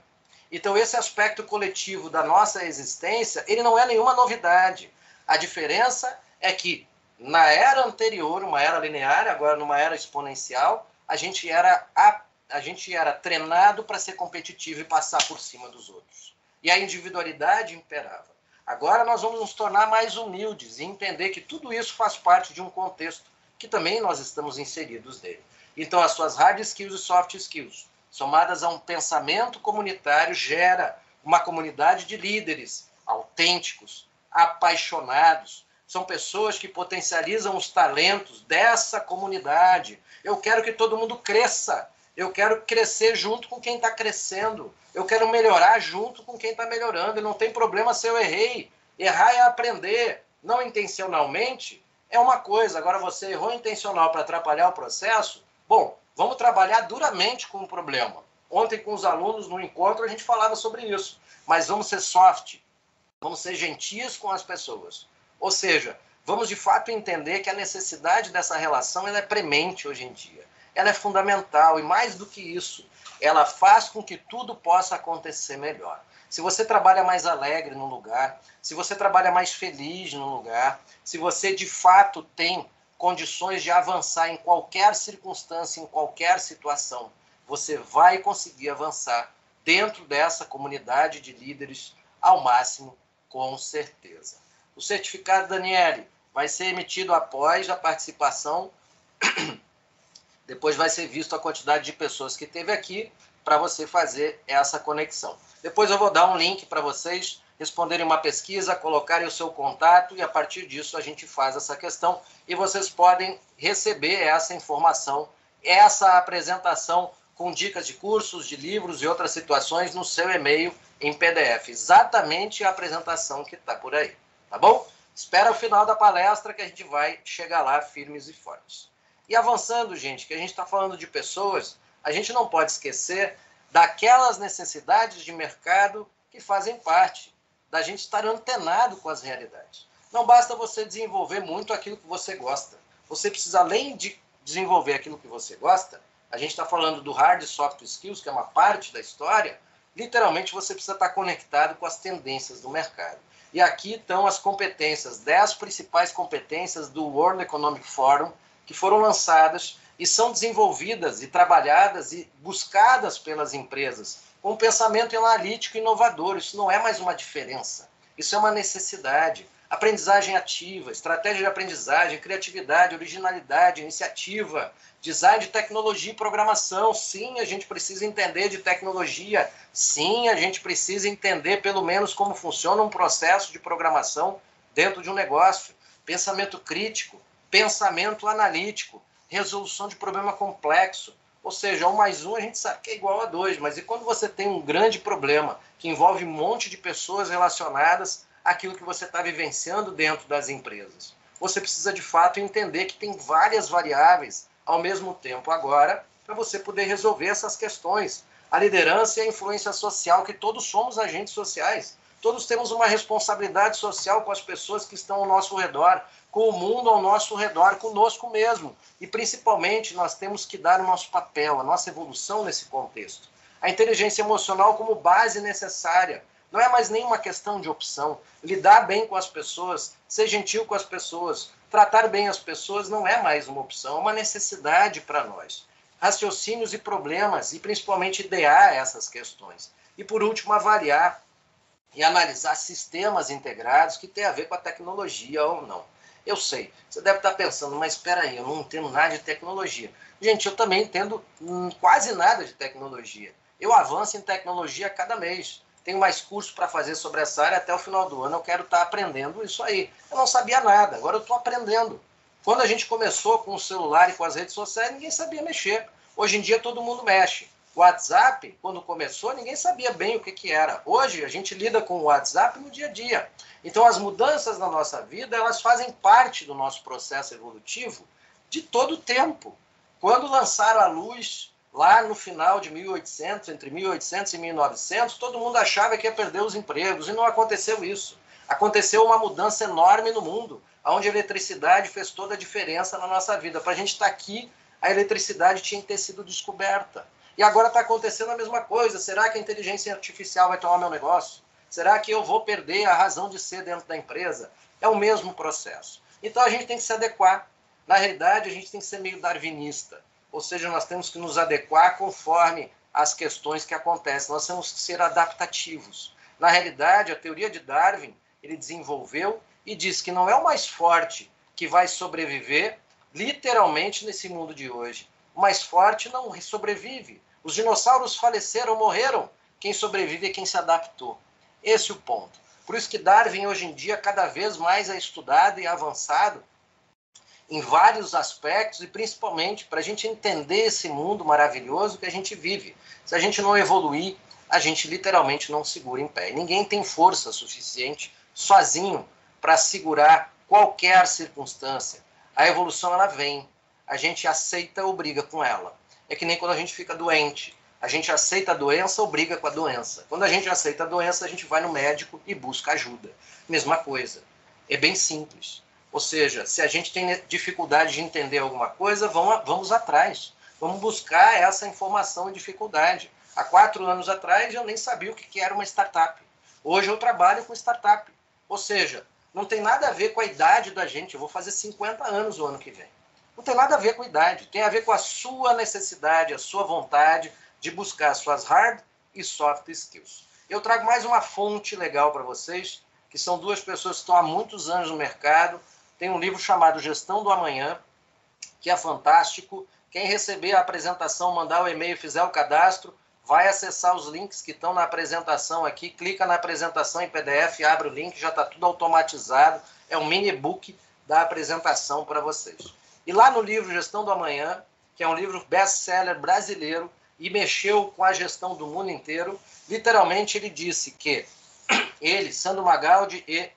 Então, esse aspecto coletivo da nossa existência, ele não é nenhuma novidade. A diferença é que na era anterior, uma era linear, agora numa era exponencial, a gente era treinado para ser competitivo e passar por cima dos outros. E a individualidade imperava. Agora nós vamos nos tornar mais humildes e entender que tudo isso faz parte de um contexto que também nós estamos inseridos nele. Então, as suas hard skills e soft skills, somadas a um pensamento comunitário, gera uma comunidade de líderes autênticos, apaixonados. São pessoas que potencializam os talentos dessa comunidade. Eu quero que todo mundo cresça. Eu quero crescer junto com quem está crescendo. Eu quero melhorar junto com quem está melhorando. E não tem problema se eu errei. Errar é aprender. Não intencionalmente é uma coisa. Agora, você errou intencional para atrapalhar o processo? Bom, vamos trabalhar duramente com o problema. Ontem, com os alunos, no encontro, a gente falava sobre isso. Mas vamos ser soft. Vamos ser gentis com as pessoas. Ou seja, vamos de fato entender que a necessidade dessa relação ela é premente hoje em dia. Ela é fundamental e, mais do que isso, ela faz com que tudo possa acontecer melhor. Se você trabalha mais alegre no lugar, se você trabalha mais feliz no lugar, se você de fato tem condições de avançar em qualquer circunstância, em qualquer situação, você vai conseguir avançar dentro dessa comunidade de líderes ao máximo, com certeza. O certificado, Daniele, vai ser emitido após a participação. Depois vai ser visto a quantidade de pessoas que teve aqui para você fazer essa conexão. Depois eu vou dar um link para vocês responderem uma pesquisa, colocarem o seu contato e a partir disso a gente faz essa questão e vocês podem receber essa informação, essa apresentação com dicas de cursos, de livros e outras situações no seu e-mail em PDF. Exatamente a apresentação que está por aí. Tá bom? Espera o final da palestra que a gente vai chegar lá firmes e fortes. E avançando, gente, que a gente está falando de pessoas, a gente não pode esquecer daquelas necessidades de mercado que fazem parte da gente estar antenado com as realidades. Não basta você desenvolver muito aquilo que você gosta. Você precisa, além de desenvolver aquilo que você gosta, a gente está falando do hard e soft skills, que é uma parte da história, literalmente você precisa estar conectado com as tendências do mercado. E aqui estão as competências, 10 principais competências do World Economic Forum, que foram lançadas e são desenvolvidas e trabalhadas e buscadas pelas empresas com um pensamento analítico e inovador. Isso não é mais uma diferença, isso é uma necessidade. Aprendizagem ativa, estratégia de aprendizagem, criatividade, originalidade, iniciativa, design de tecnologia e programação. Sim, a gente precisa entender de tecnologia. Sim, a gente precisa entender pelo menos como funciona um processo de programação dentro de um negócio. Pensamento crítico, pensamento analítico, resolução de problema complexo. Ou seja, 1 mais 1 a gente sabe que é igual a 2, mas e quando você tem um grande problema que envolve um monte de pessoas relacionadas àquilo que você está vivenciando dentro das empresas? Você precisa de fato entender que tem várias variáveis ao mesmo tempo agora para você poder resolver essas questões. A liderança e a influência social, que todos somos agentes sociais. Todos temos uma responsabilidade social com as pessoas que estão ao nosso redor, com o mundo ao nosso redor, conosco mesmo. E, principalmente, nós temos que dar o nosso papel, a nossa evolução nesse contexto. A inteligência emocional como base necessária. Não é mais nenhuma questão de opção. Lidar bem com as pessoas, ser gentil com as pessoas, tratar bem as pessoas não é mais uma opção, é uma necessidade para nós. Raciocínios e problemas, e principalmente idear essas questões. E, por último, avaliar e analisar sistemas integrados que têm a ver com a tecnologia ou não. Eu sei, você deve estar pensando, mas espera aí, eu não entendo nada de tecnologia. Gente, eu também entendo quase nada de tecnologia. Eu avanço em tecnologia a cada mês. Tenho mais curso para fazer sobre essa área até o final do ano. Eu quero estar aprendendo isso aí. Eu não sabia nada, agora eu estou aprendendo. Quando a gente começou com o celular e com as redes sociais, ninguém sabia mexer. Hoje em dia todo mundo mexe. O WhatsApp, quando começou, ninguém sabia bem o que era. Hoje a gente lida com o WhatsApp no dia a dia. Então as mudanças na nossa vida, elas fazem parte do nosso processo evolutivo de todo o tempo. Quando lançaram a luz lá no final de 1800, entre 1800 e 1900, todo mundo achava que ia perder os empregos, e não aconteceu isso. Aconteceu uma mudança enorme no mundo, onde a eletricidade fez toda a diferença na nossa vida. Para a gente estar aqui, a eletricidade tinha que ter sido descoberta. E agora está acontecendo a mesma coisa. Será que a inteligência artificial vai tomar meu negócio? Será que eu vou perder a razão de ser dentro da empresa? É o mesmo processo. Então a gente tem que se adequar. Na realidade, a gente tem que ser meio darwinista. Ou seja, nós temos que nos adequar conforme as questões que acontecem. Nós temos que ser adaptativos. Na realidade, a teoria de Darwin, ele desenvolveu e diz que não é o mais forte que vai sobreviver literalmente nesse mundo de hoje. O mais forte não sobrevive. Os dinossauros faleceram, morreram. Quem sobrevive é quem se adaptou. Esse é o ponto. Por isso que Darwin, hoje em dia, cada vez mais é estudado e avançado em vários aspectos, e principalmente para a gente entender esse mundo maravilhoso que a gente vive. Se a gente não evoluir, a gente literalmente não segura em pé. Ninguém tem força suficiente sozinho para segurar qualquer circunstância. A evolução, ela vem. A gente aceita ou briga com ela. É que nem quando a gente fica doente. A gente aceita a doença ou briga com a doença. Quando a gente aceita a doença, a gente vai no médico e busca ajuda. Mesma coisa. É bem simples. Ou seja, se a gente tem dificuldade de entender alguma coisa, vamos atrás. Vamos buscar essa informação e dificuldade. Há 4 anos atrás, eu nem sabia o que era uma startup. Hoje eu trabalho com startup. Ou seja, não tem nada a ver com a idade da gente. Eu vou fazer 50 anos o ano que vem. Não tem nada a ver com a idade. Tem a ver com a sua necessidade, a sua vontade de buscar suas hard e soft skills. Eu trago mais uma fonte legal para vocês, que são 2 pessoas que estão há muitos anos no mercado. Tem um livro chamado Gestão do Amanhã, que é fantástico. Quem receber a apresentação, mandar o e-mail e fizer o cadastro, vai acessar os links que estão na apresentação aqui, clica na apresentação em PDF, abre o link, já está tudo automatizado. É um mini book da apresentação para vocês. E lá no livro Gestão do Amanhã, que é um livro best-seller brasileiro e mexeu com a gestão do mundo inteiro, literalmente ele disse que ele, Sandro Magaldi e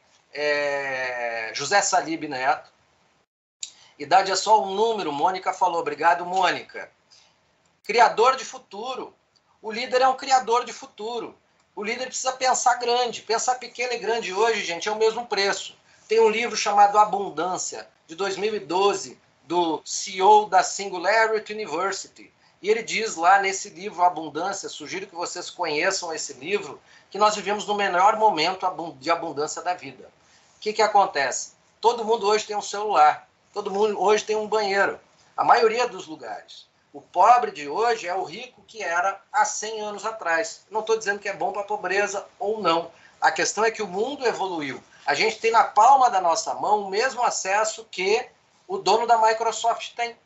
José Salib Neto, idade é só um número, Mônica falou, obrigado Mônica. Criador de futuro. O líder é um criador de futuro. O líder precisa pensar grande. Pensar pequeno e grande hoje, gente, é o mesmo preço. Tem um livro chamado Abundância, de 2012, do CEO da Singularity University. E ele diz lá nesse livro, Abundância, sugiro que vocês conheçam esse livro, que nós vivemos no melhor momento de abundância da vida. O que acontece? Todo mundo hoje tem um celular. Todo mundo hoje tem um banheiro. A maioria dos lugares. O pobre de hoje é o rico que era há 100 anos atrás. Não estou dizendo que é bom para a pobreza ou não. A questão é que o mundo evoluiu. A gente tem na palma da nossa mão o mesmo acesso que o dono da Microsoft tem.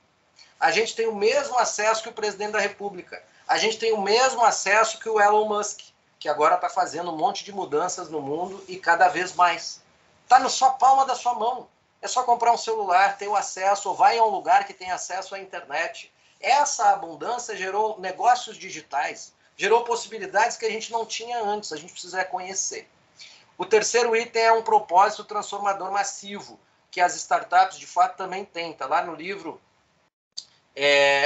A gente tem o mesmo acesso que o presidente da República. A gente tem o mesmo acesso que o Elon Musk, que agora está fazendo um monte de mudanças no mundo e cada vez mais. Está na sua palma da sua mão. É só comprar um celular, ter o acesso, ou vai a um lugar que tem acesso à internet. Essa abundância gerou negócios digitais, gerou possibilidades que a gente não tinha antes, a gente precisa conhecer. O terceiro item é um propósito transformador massivo, que as startups de fato também têm. Está lá no livro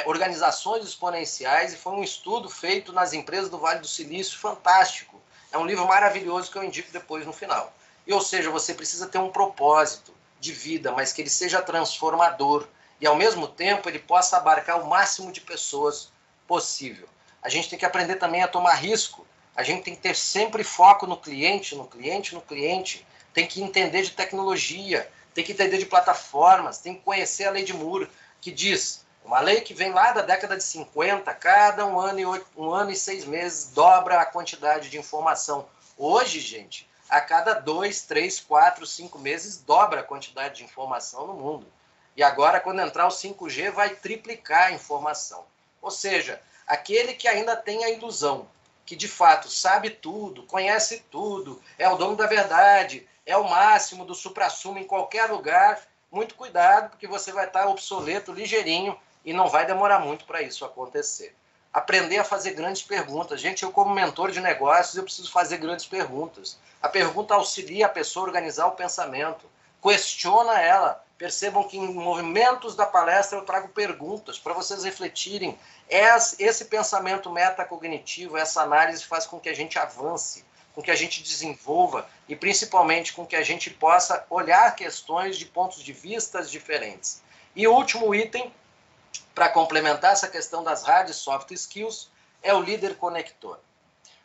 Organizações Exponenciais, e foi um estudo feito nas empresas do Vale do Silício fantástico. É um livro maravilhoso que eu indico depois no final. E, ou seja, você precisa ter um propósito de vida, mas que ele seja transformador e, ao mesmo tempo, ele possa abarcar o máximo de pessoas possível. A gente tem que aprender também a tomar risco. A gente tem que ter sempre foco no cliente, no cliente, no cliente. Tem que entender de tecnologia, tem que entender de plataformas, tem que conhecer a lei de Moore, que diz, uma lei que vem lá da década de 50, cada um ano e 6 meses dobra a quantidade de informação. Hoje, gente, a cada 2, 3, 4, 5 meses dobra a quantidade de informação no mundo. E agora, quando entrar o 5G, vai triplicar a informação. Ou seja, aquele que ainda tem a ilusão, que de fato sabe tudo, conhece tudo, é o dono da verdade, é o máximo do suprassumo em qualquer lugar, muito cuidado, porque você vai estar obsoleto, ligeirinho, e não vai demorar muito para isso acontecer. Aprender a fazer grandes perguntas. Gente, eu como mentor de negócios, eu preciso fazer grandes perguntas. A pergunta auxilia a pessoa a organizar o pensamento. Questiona ela. Percebam que em movimentos da palestra eu trago perguntas para vocês refletirem. Esse pensamento metacognitivo, essa análise faz com que a gente avance, com que a gente desenvolva e principalmente com que a gente possa olhar questões de pontos de vista diferentes. E o último item, para complementar essa questão das hard e soft skills, é o líder conector.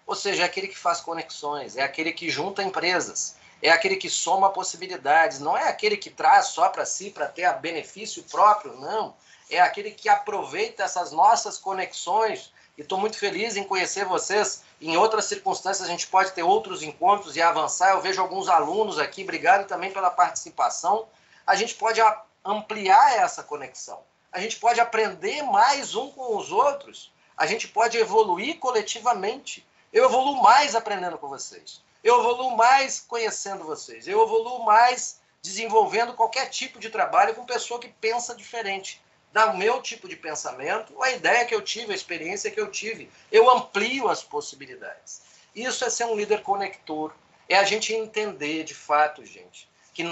Ou seja, é aquele que faz conexões, é aquele que junta empresas, é aquele que soma possibilidades, não é aquele que traz só para si, para ter benefício próprio, não. É aquele que aproveita essas nossas conexões, e estou muito feliz em conhecer vocês. Em outras circunstâncias a gente pode ter outros encontros e avançar. Eu vejo alguns alunos aqui, obrigado também pela participação. A gente pode ampliar essa conexão. A gente pode aprender mais um com os outros. A gente pode evoluir coletivamente. Eu evoluo mais aprendendo com vocês. Eu evoluo mais conhecendo vocês. Eu evoluo mais desenvolvendo qualquer tipo de trabalho com pessoa que pensa diferente do meu tipo de pensamento, a ideia que eu tive, a experiência que eu tive. Eu amplio as possibilidades. Isso é ser um líder conector. É a gente entender, de fato, gente, que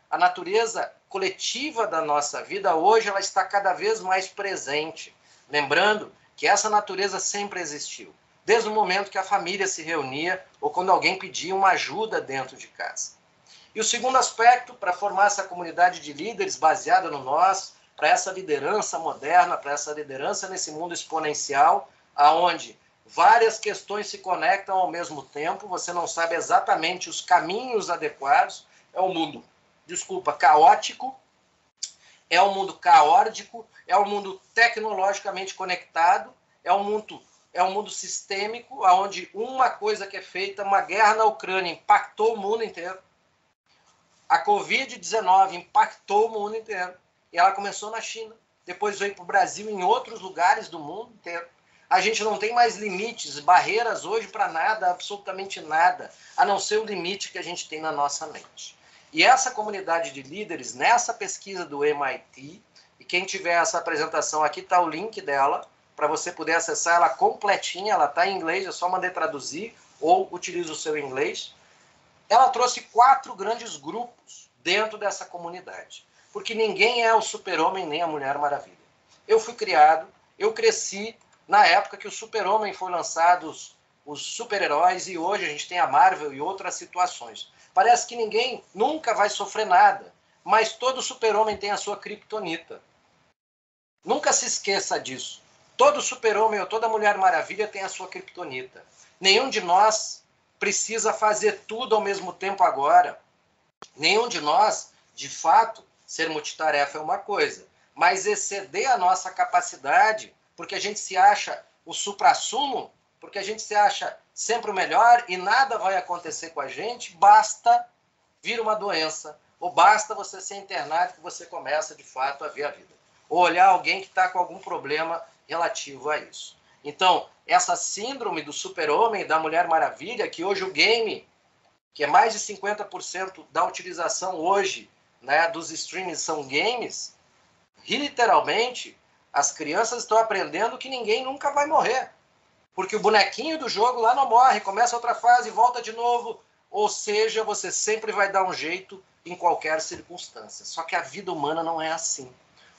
a natureza coletiva da nossa vida hoje, ela está cada vez mais presente. Lembrando que essa natureza sempre existiu. Desde o momento que a família se reunia ou quando alguém pedia uma ajuda dentro de casa. E o segundo aspecto, para formar essa comunidade de líderes baseada no nós, para essa liderança moderna, para essa liderança nesse mundo exponencial, aonde várias questões se conectam ao mesmo tempo, você não sabe exatamente os caminhos adequados, é um mundo, caótico, é um mundo caórdico, é um mundo tecnologicamente conectado, é um mundo sistêmico, onde uma coisa que é feita, uma guerra na Ucrânia impactou o mundo inteiro. A Covid-19 impactou o mundo inteiro. E ela começou na China, depois veio para o Brasil e em outros lugares do mundo inteiro. A gente não tem mais limites, barreiras hoje para nada, absolutamente nada, a não ser o limite que a gente tem na nossa mente. E essa comunidade de líderes, nessa pesquisa do MIT, e quem tiver essa apresentação aqui, está o link dela, para você poder acessar ela completinha, ela está em inglês, é só mandar traduzir, ou utilize o seu inglês. Ela trouxe 4 grandes grupos dentro dessa comunidade. Porque ninguém é o super-homem nem a Mulher Maravilha. Eu fui criado, eu cresci na época que o super-homem foi lançado, os super-heróis, e hoje a gente tem a Marvel e outras situações. Parece que ninguém nunca vai sofrer nada, mas todo super-homem tem a sua criptonita. Nunca se esqueça disso. Todo super-homem ou toda Mulher Maravilha tem a sua criptonita. Nenhum de nós precisa fazer tudo ao mesmo tempo agora. Nenhum de nós, de fato, ser multitarefa é uma coisa, mas exceder a nossa capacidade, porque a gente se acha o suprassumo, porque a gente se acha sempre o melhor e nada vai acontecer com a gente, basta vir uma doença, ou basta você ser internado que você começa, de fato, a ver a vida. Ou olhar alguém que está com algum problema relativo a isso. Então, essa síndrome do super-homem e da Mulher Maravilha, que hoje o game, que é mais de 50% da utilização hoje, né, dos streams são games, literalmente, as crianças estão aprendendo que ninguém nunca vai morrer. Porque o bonequinho do jogo lá não morre, começa outra fase, volta de novo. Ou seja, você sempre vai dar um jeito em qualquer circunstância. Só que a vida humana não é assim.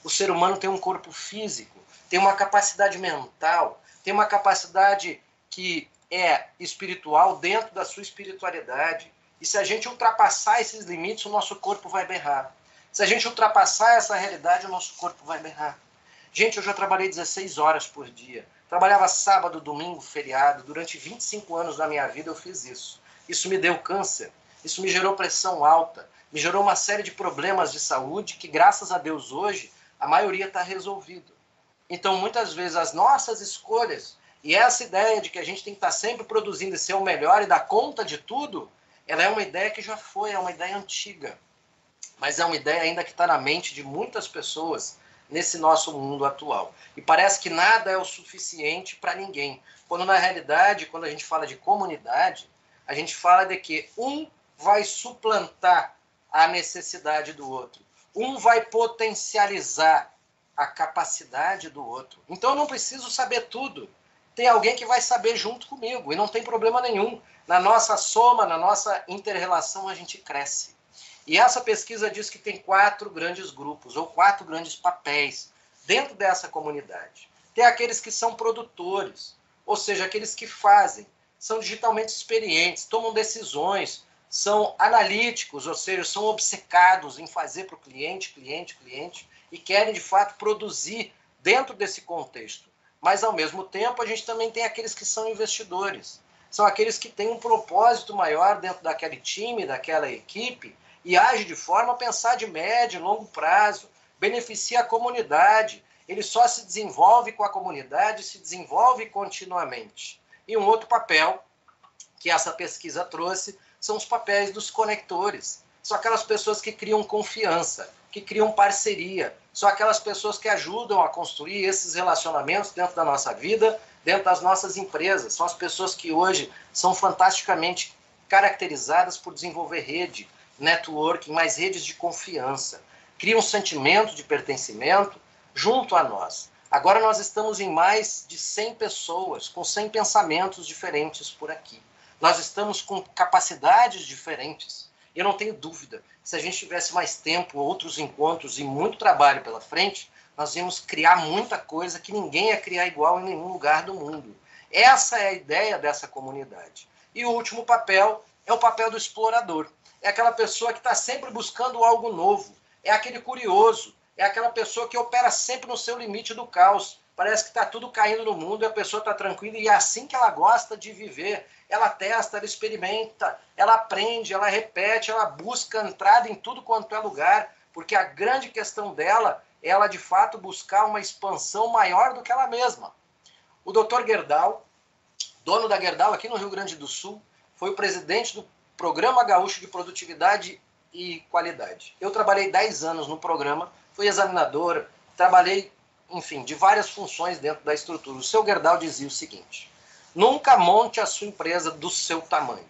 O ser humano tem um corpo físico, tem uma capacidade mental, tem uma capacidade que é espiritual dentro da sua espiritualidade. E se a gente ultrapassar esses limites, o nosso corpo vai berrar. Se a gente ultrapassar essa realidade, o nosso corpo vai berrar. Gente, eu já trabalhei 16 horas por dia. Trabalhava sábado, domingo, feriado. Durante 25 anos da minha vida eu fiz isso. Isso me deu câncer. Isso me gerou pressão alta. Me gerou uma série de problemas de saúde que, graças a Deus, hoje, a maioria está resolvido. Então, muitas vezes, as nossas escolhas e essa ideia de que a gente tem que estar sempre produzindo e ser o melhor e dar conta de tudo, ela é uma ideia que já foi, é uma ideia antiga. Mas é uma ideia ainda que está na mente de muitas pessoas nesse nosso mundo atual. E parece que nada é o suficiente para ninguém. Quando, na realidade, quando a gente fala de comunidade, a gente fala de que um vai suplantar a necessidade do outro. Um vai potencializar a capacidade do outro. Então eu não preciso saber tudo. Tem alguém que vai saber junto comigo e não tem problema nenhum. Na nossa soma, na nossa inter-relação, a gente cresce. E essa pesquisa diz que tem 4 grandes grupos ou 4 grandes papéis dentro dessa comunidade. Tem aqueles que são produtores, ou seja, aqueles que fazem, são digitalmente experientes, tomam decisões, são analíticos, ou seja, são obcecados em fazer para o cliente, e querem, de fato, produzir dentro desse contexto. Mas, ao mesmo tempo, a gente também tem aqueles que são investidores. São aqueles que têm um propósito maior dentro daquele time, daquela equipe, e agem de forma a pensar de médio e longo prazo, beneficia a comunidade. Ele só se desenvolve com a comunidade, se desenvolve continuamente. E um outro papel que essa pesquisa trouxe são os papéis dos conectores. São aquelas pessoas que criam confiança, que criam parceria. São aquelas pessoas que ajudam a construir esses relacionamentos dentro da nossa vida, dentro das nossas empresas. São as pessoas que hoje são fantasticamente caracterizadas por desenvolver rede, networking, mais redes de confiança. Criam um sentimento de pertencimento junto a nós. Agora nós estamos em mais de 100 pessoas, com 100 pensamentos diferentes por aqui. Nós estamos com capacidades diferentes. Eu não tenho dúvida, se a gente tivesse mais tempo, outros encontros e muito trabalho pela frente, nós íamos criar muita coisa que ninguém ia criar igual em nenhum lugar do mundo. Essa é a ideia dessa comunidade. E o último papel é o papel do explorador. É aquela pessoa que está sempre buscando algo novo. É aquele curioso. É aquela pessoa que opera sempre no seu limite do caos. Parece que está tudo caindo no mundo e a pessoa está tranquila e é assim que ela gosta de viver. Ela testa, ela experimenta, ela aprende, ela repete, ela busca entrada em tudo quanto é lugar, porque a grande questão dela é ela, de fato, buscar uma expansão maior do que ela mesma. O Dr. Gerdau, dono da Gerdau aqui no Rio Grande do Sul, foi o presidente do Programa Gaúcho de Produtividade e Qualidade. Eu trabalhei 10 anos no programa, fui examinador, trabalhei, enfim, de várias funções dentro da estrutura. O seu Gerdau dizia o seguinte: nunca monte a sua empresa do seu tamanho.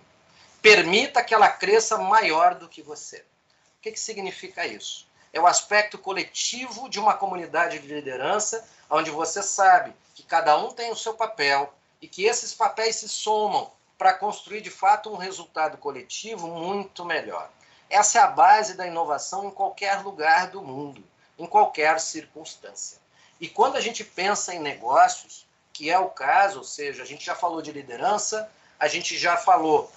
Permita que ela cresça maior do que você. O que significa isso? É o aspecto coletivo de uma comunidade de liderança, onde você sabe que cada um tem o seu papel e que esses papéis se somam para construir, de fato, um resultado coletivo muito melhor. Essa é a base da inovação em qualquer lugar do mundo, em qualquer circunstância. E quando a gente pensa em negócios, que é o caso, ou seja, a gente já falou de liderança, a gente já falou,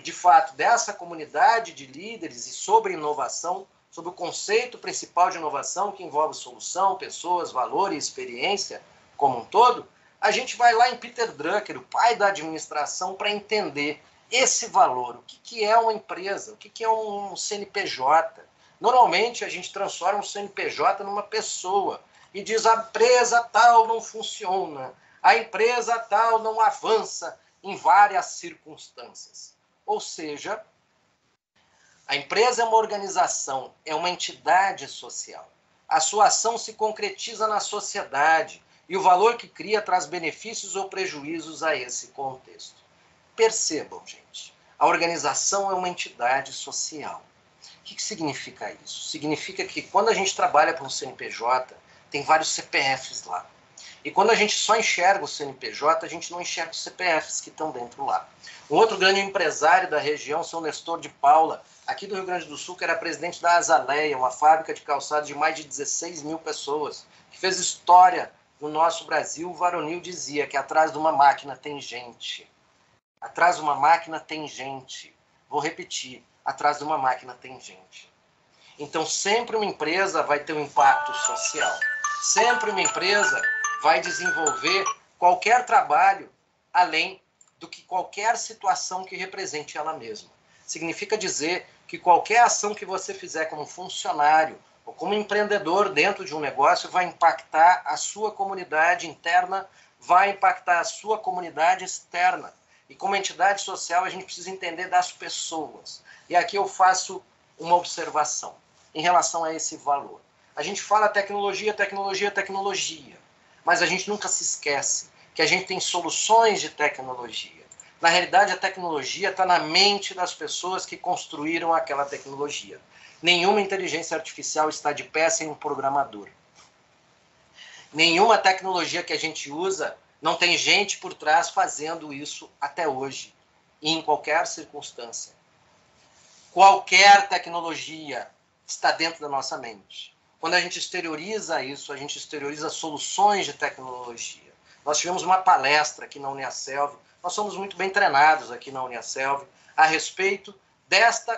de fato, dessa comunidade de líderes e sobre inovação, sobre o conceito principal de inovação, que envolve solução, pessoas, valor e experiência como um todo, a gente vai lá em Peter Drucker, o pai da administração, para entender esse valor. O que é uma empresa? O que é um CNPJ? Normalmente a gente transforma um CNPJ numa pessoa e diz a empresa tal não funciona, a empresa tal não avança em várias circunstâncias. Ou seja, a empresa é uma organização, é uma entidade social. A sua ação se concretiza na sociedade e o valor que cria traz benefícios ou prejuízos a esse contexto. Percebam, gente, a organização é uma entidade social. O que significa isso? Significa que quando a gente trabalha para um CNPJ, tem vários CPFs lá. E quando a gente só enxerga o CNPJ, a gente não enxerga os CPFs que estão dentro lá. Um outro grande empresário da região, seu Nestor de Paula, aqui do Rio Grande do Sul, que era presidente da Azaleia, uma fábrica de calçados de mais de 16 mil pessoas, que fez história no nosso Brasil. O Varonil dizia que atrás de uma máquina tem gente. Atrás de uma máquina tem gente. Vou repetir, atrás de uma máquina tem gente. Então, sempre uma empresa vai ter um impacto social. Sempre uma empresa vai desenvolver qualquer trabalho além do que qualquer situação que represente ela mesma. Significa dizer que qualquer ação que você fizer como funcionário ou como empreendedor dentro de um negócio vai impactar a sua comunidade interna, vai impactar a sua comunidade externa. E como entidade social, a gente precisa entender das pessoas. E aqui eu faço uma observação em relação a esse valor. A gente fala tecnologia, tecnologia, tecnologia, mas a gente nunca se esquece que a gente tem soluções de tecnologia. Na realidade, a tecnologia está na mente das pessoas que construíram aquela tecnologia. Nenhuma inteligência artificial está de pé sem um programador. Nenhuma tecnologia que a gente usa não tem gente por trás fazendo isso até hoje, e em qualquer circunstância. Qualquer tecnologia está dentro da nossa mente. Quando a gente exterioriza isso, a gente exterioriza soluções de tecnologia. Nós tivemos uma palestra aqui na Uniaselv, nós somos muito bem treinados aqui na Uniaselv, a respeito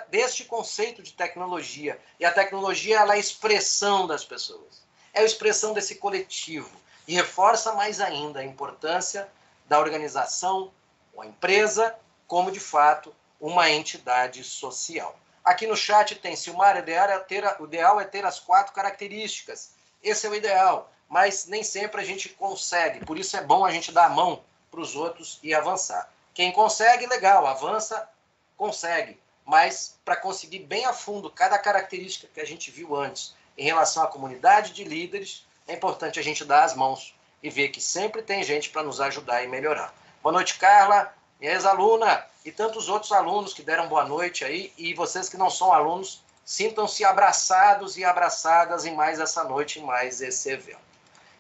deste conceito de tecnologia. E a tecnologia ela é a expressão das pessoas, é a expressão desse coletivo. E reforça mais ainda a importância da organização, uma empresa, como de fato uma entidade social. Aqui no chat tem Silmar, o ideal é ter as 4 características. Esse é o ideal, mas nem sempre a gente consegue. Por isso é bom a gente dar a mão para os outros e avançar. Quem consegue, legal, avança, consegue. Mas para conseguir bem a fundo cada característica que a gente viu antes em relação à comunidade de líderes, é importante a gente dar as mãos e ver que sempre tem gente para nos ajudar e melhorar. Boa noite, Carla, minha ex-aluna, e tantos outros alunos que deram boa noite aí, e vocês que não são alunos, sintam-se abraçados e abraçadas em mais essa noite, em mais esse evento.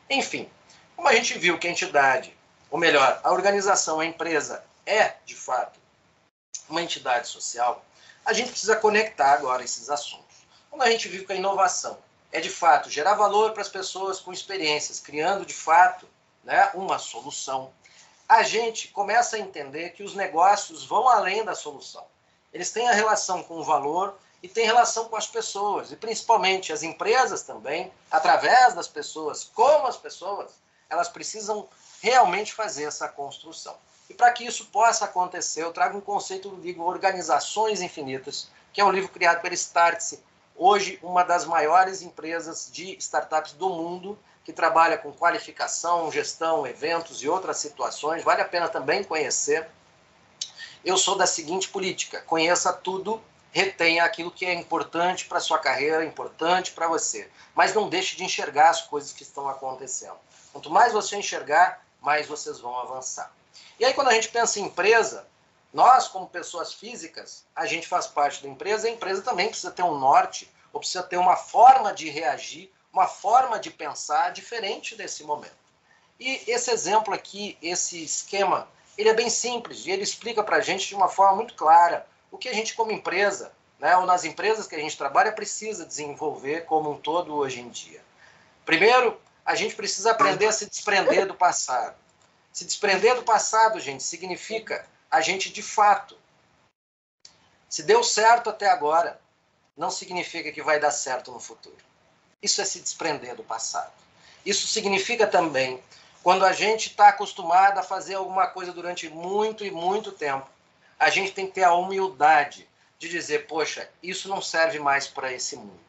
Enfim, como a gente viu que a entidade, ou melhor, a organização, a empresa é, de fato, uma entidade social, a gente precisa conectar agora esses assuntos. Quando a gente viu que a inovação é, de fato, gerar valor para as pessoas com experiências, criando, de fato, né, uma solução, a gente começa a entender que os negócios vão além da solução. Eles têm a relação com o valor e têm relação com as pessoas. E, principalmente, as empresas também, através das pessoas, como as pessoas, elas precisam realmente fazer essa construção. E para que isso possa acontecer, eu trago um conceito do livro Organizações Infinitas, que é um livro criado pela Startse, hoje uma das maiores empresas de startups do mundo, que trabalha com qualificação, gestão, eventos e outras situações. Vale a pena também conhecer. Eu sou da seguinte política: conheça tudo, retenha aquilo que é importante para a sua carreira, importante para você. Mas não deixe de enxergar as coisas que estão acontecendo. Quanto mais você enxergar, mais vocês vão avançar. E aí, quando a gente pensa em empresa, nós, como pessoas físicas, a gente faz parte da empresa, e a empresa também precisa ter um norte, ou precisa ter uma forma de reagir, uma forma de pensar diferente desse momento. E esse exemplo aqui, esse esquema, ele é bem simples e ele explica para a gente de uma forma muito clara o que a gente como empresa, né, ou nas empresas que a gente trabalha, precisa desenvolver como um todo hoje em dia. Primeiro, a gente precisa aprender a se desprender do passado. Se desprender do passado, gente, significa a gente de fato. Se deu certo até agora, não significa que vai dar certo no futuro. Isso é se desprender do passado. Isso significa também, quando a gente está acostumado a fazer alguma coisa durante muito e muito tempo, a gente tem que ter a humildade de dizer, poxa, isso não serve mais para esse mundo.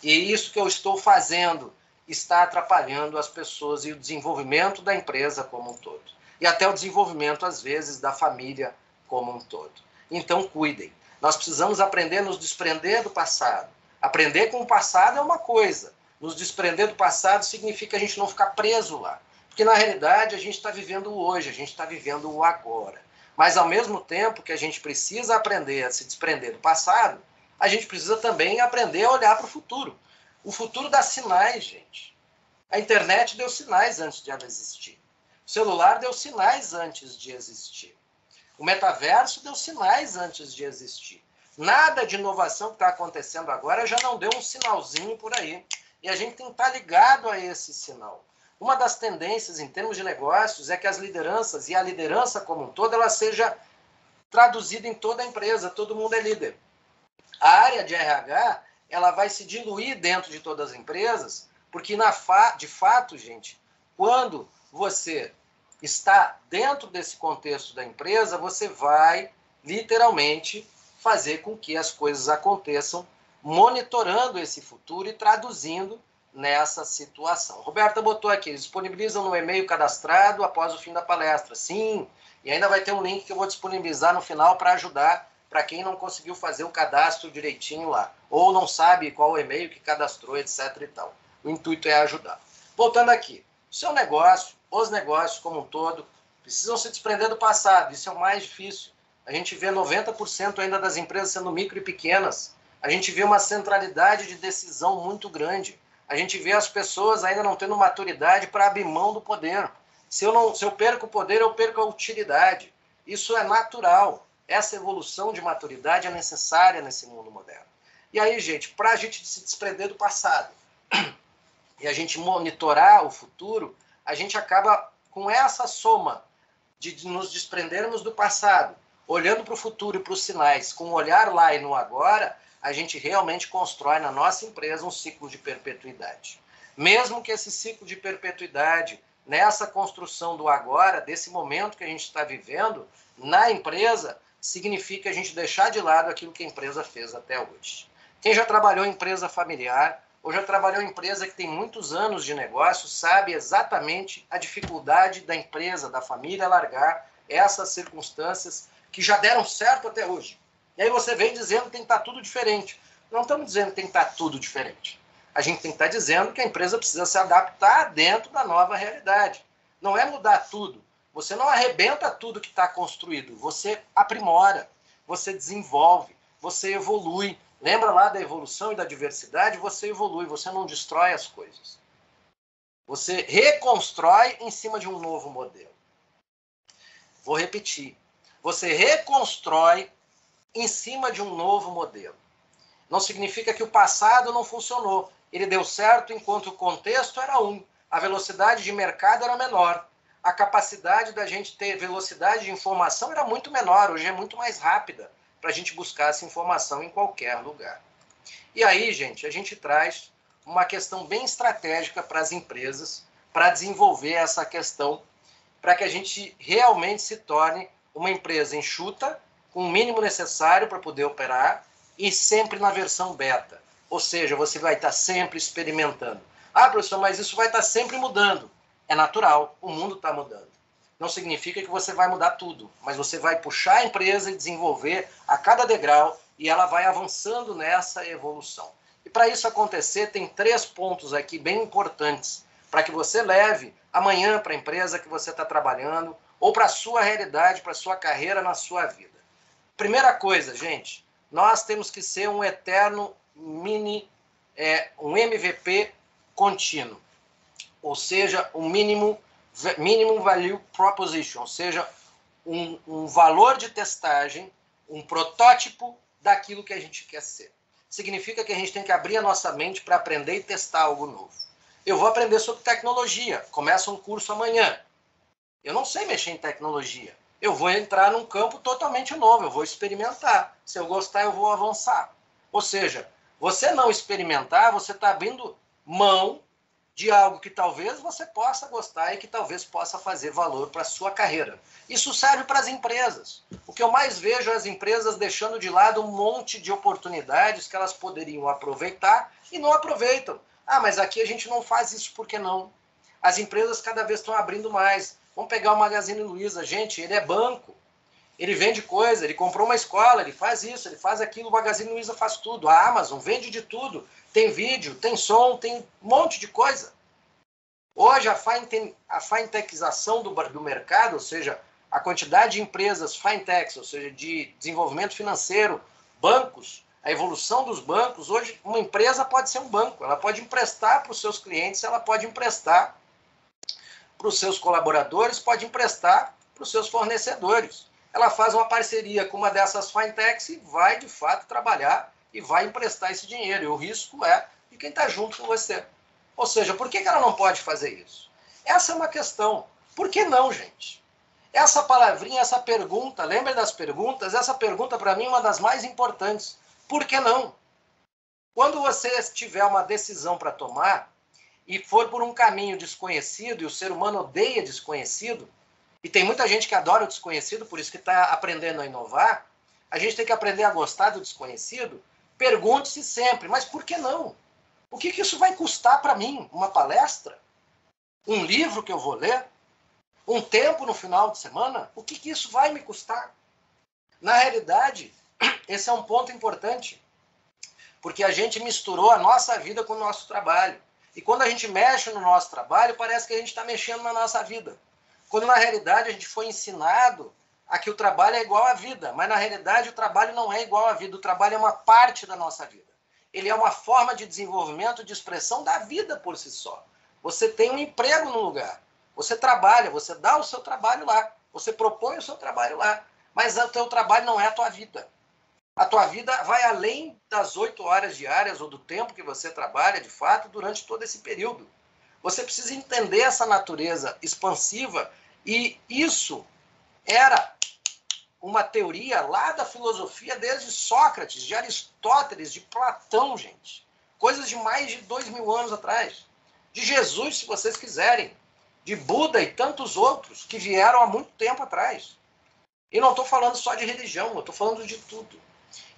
E isso que eu estou fazendo está atrapalhando as pessoas e o desenvolvimento da empresa como um todo. E até o desenvolvimento, às vezes, da família como um todo. Então, cuidem. Nós precisamos aprender a nos desprender do passado. Aprender com o passado é uma coisa. Nos desprender do passado significa a gente não ficar preso lá. Porque, na realidade, a gente está vivendo o hoje, a gente está vivendo o agora. Mas, ao mesmo tempo que a gente precisa aprender a se desprender do passado, a gente precisa também aprender a olhar para o futuro. O futuro dá sinais, gente. A internet deu sinais antes de ela existir. O celular deu sinais antes de existir. O metaverso deu sinais antes de existir. Nada de inovação que está acontecendo agora já não deu um sinalzinho por aí. E a gente tem que estar ligado a esse sinal. Uma das tendências em termos de negócios é que as lideranças e a liderança como um todo, ela seja traduzido em toda a empresa, todo mundo é líder. A área de RH, ela vai se diluir dentro de todas as empresas, porque de fato, gente, quando você está dentro desse contexto da empresa, você vai literalmente fazer com que as coisas aconteçam, monitorando esse futuro e traduzindo nessa situação. Roberta botou aqui, eles disponibilizam no e-mail cadastrado após o fim da palestra. Sim, e ainda vai ter um link que eu vou disponibilizar no final para ajudar para quem não conseguiu fazer o cadastro direitinho lá, ou não sabe qual o e-mail que cadastrou, etc. e tal. O intuito é ajudar. Voltando aqui, o seu negócio, os negócios como um todo, precisam se desprender do passado, isso é o mais difícil. A gente vê 90% ainda das empresas sendo micro e pequenas, a gente vê uma centralidade de decisão muito grande, a gente vê as pessoas ainda não tendo maturidade para abrir mão do poder. Se eu perco o poder, eu perco a utilidade. Isso é natural. Essa evolução de maturidade é necessária nesse mundo moderno. E aí, gente, para a gente se desprender do passado e a gente monitorar o futuro, a gente acaba com essa soma de nos desprendermos do passado, olhando para o futuro e para os sinais, com um olhar lá e no agora, a gente realmente constrói na nossa empresa um ciclo de perpetuidade. Mesmo que esse ciclo de perpetuidade, nessa construção do agora, desse momento que a gente está vivendo, na empresa, significa a gente deixar de lado aquilo que a empresa fez até hoje. Quem já trabalhou em empresa familiar, ou já trabalhou em empresa que tem muitos anos de negócio, sabe exatamente a dificuldade da empresa, da família, largar essas circunstâncias que já deram certo até hoje. E aí você vem dizendo que tem que estar tudo diferente. Não estamos dizendo que tem que estar tudo diferente. A gente tem que estar dizendo que a empresa precisa se adaptar dentro da nova realidade. Não é mudar tudo. Você não arrebenta tudo que está construído. Você aprimora, você desenvolve, você evolui. Lembra lá da evolução e da diversidade? Você evolui, você não destrói as coisas. Você reconstrói em cima de um novo modelo. Vou repetir. Você reconstrói em cima de um novo modelo. Não significa que o passado não funcionou. Ele deu certo enquanto o contexto era um. A velocidade de mercado era menor. A capacidade da gente ter velocidade de informação era muito menor. Hoje é muito mais rápida para a gente buscar essa informação em qualquer lugar. E aí, gente, a gente traz uma questão bem estratégica para as empresas, para desenvolver essa questão, para que a gente realmente se torne uma empresa enxuta, com o mínimo necessário para poder operar e sempre na versão beta. Ou seja, você vai estar sempre experimentando. Ah, professor, mas isso vai estar sempre mudando. É natural, o mundo está mudando. Não significa que você vai mudar tudo, mas você vai puxar a empresa e desenvolver a cada degrau e ela vai avançando nessa evolução. E para isso acontecer, tem 3 pontos aqui bem importantes para que você leve amanhã para a empresa que você está trabalhando ou para a sua realidade, para a sua carreira na sua vida. Primeira coisa, gente, nós temos que ser um eterno um MVP contínuo, ou seja, um minimum value proposition, ou seja, um valor de testagem, um protótipo daquilo que a gente quer ser. Significa que a gente tem que abrir a nossa mente para aprender e testar algo novo. Eu vou aprender sobre tecnologia, começa um curso amanhã. Eu não sei mexer em tecnologia. Eu vou entrar num campo totalmente novo, eu vou experimentar. Se eu gostar, eu vou avançar. Ou seja, você não experimentar, você está abrindo mão de algo que talvez você possa gostar e que talvez possa fazer valor para a sua carreira. Isso serve para as empresas. O que eu mais vejo é as empresas deixando de lado um monte de oportunidades que elas poderiam aproveitar e não aproveitam. Ah, mas aqui a gente não faz isso, por que não? As empresas cada vez estão abrindo mais. Vamos pegar o Magazine Luiza. Gente, ele é banco. Ele vende coisa, ele comprou uma escola, ele faz isso, ele faz aquilo, o Magazine Luiza faz tudo. A Amazon vende de tudo. Tem vídeo, tem som, tem um monte de coisa. Hoje a fintechização do mercado, ou seja, a quantidade de empresas fintechs, ou seja, de desenvolvimento financeiro, bancos, a evolução dos bancos, hoje uma empresa pode ser um banco, ela pode emprestar para os seus clientes, ela pode emprestar para os seus colaboradores, pode emprestar para os seus fornecedores. Ela faz uma parceria com uma dessas fintechs e vai, de fato, trabalhar e vai emprestar esse dinheiro. E o risco é de quem está junto com você. Ou seja, por que ela não pode fazer isso? Essa é uma questão. Por que não, gente? Essa palavrinha, essa pergunta, lembra das perguntas? Essa pergunta, para mim, é uma das mais importantes. Por que não? Quando você tiver uma decisão para tomar e for por um caminho desconhecido, e o ser humano odeia desconhecido, e tem muita gente que adora o desconhecido, por isso que está aprendendo a inovar, a gente tem que aprender a gostar do desconhecido. Pergunte-se sempre, mas por que não? O que isso vai custar para mim? Uma palestra? Um livro que eu vou ler? Um tempo no final de semana? O que isso vai me custar? Na realidade, esse é um ponto importante, porque a gente misturou a nossa vida com o nosso trabalho. E quando a gente mexe no nosso trabalho, parece que a gente está mexendo na nossa vida. Quando na realidade a gente foi ensinado a que o trabalho é igual à vida, mas na realidade o trabalho não é igual à vida, o trabalho é uma parte da nossa vida. Ele é uma forma de desenvolvimento, de expressão da vida por si só. Você tem um emprego no lugar, você trabalha, você dá o seu trabalho lá, você propõe o seu trabalho lá, mas o teu trabalho não é a tua vida. A tua vida vai além das 8 horas diárias ou do tempo que você trabalha, de fato, durante todo esse período. Você precisa entender essa natureza expansiva e isso era uma teoria lá da filosofia desde Sócrates, de Aristóteles, de Platão, gente. Coisas de mais de 2000 anos atrás. De Jesus, se vocês quiserem. De Buda e tantos outros que vieram há muito tempo atrás. E não estou falando só de religião, eu estou falando de tudo.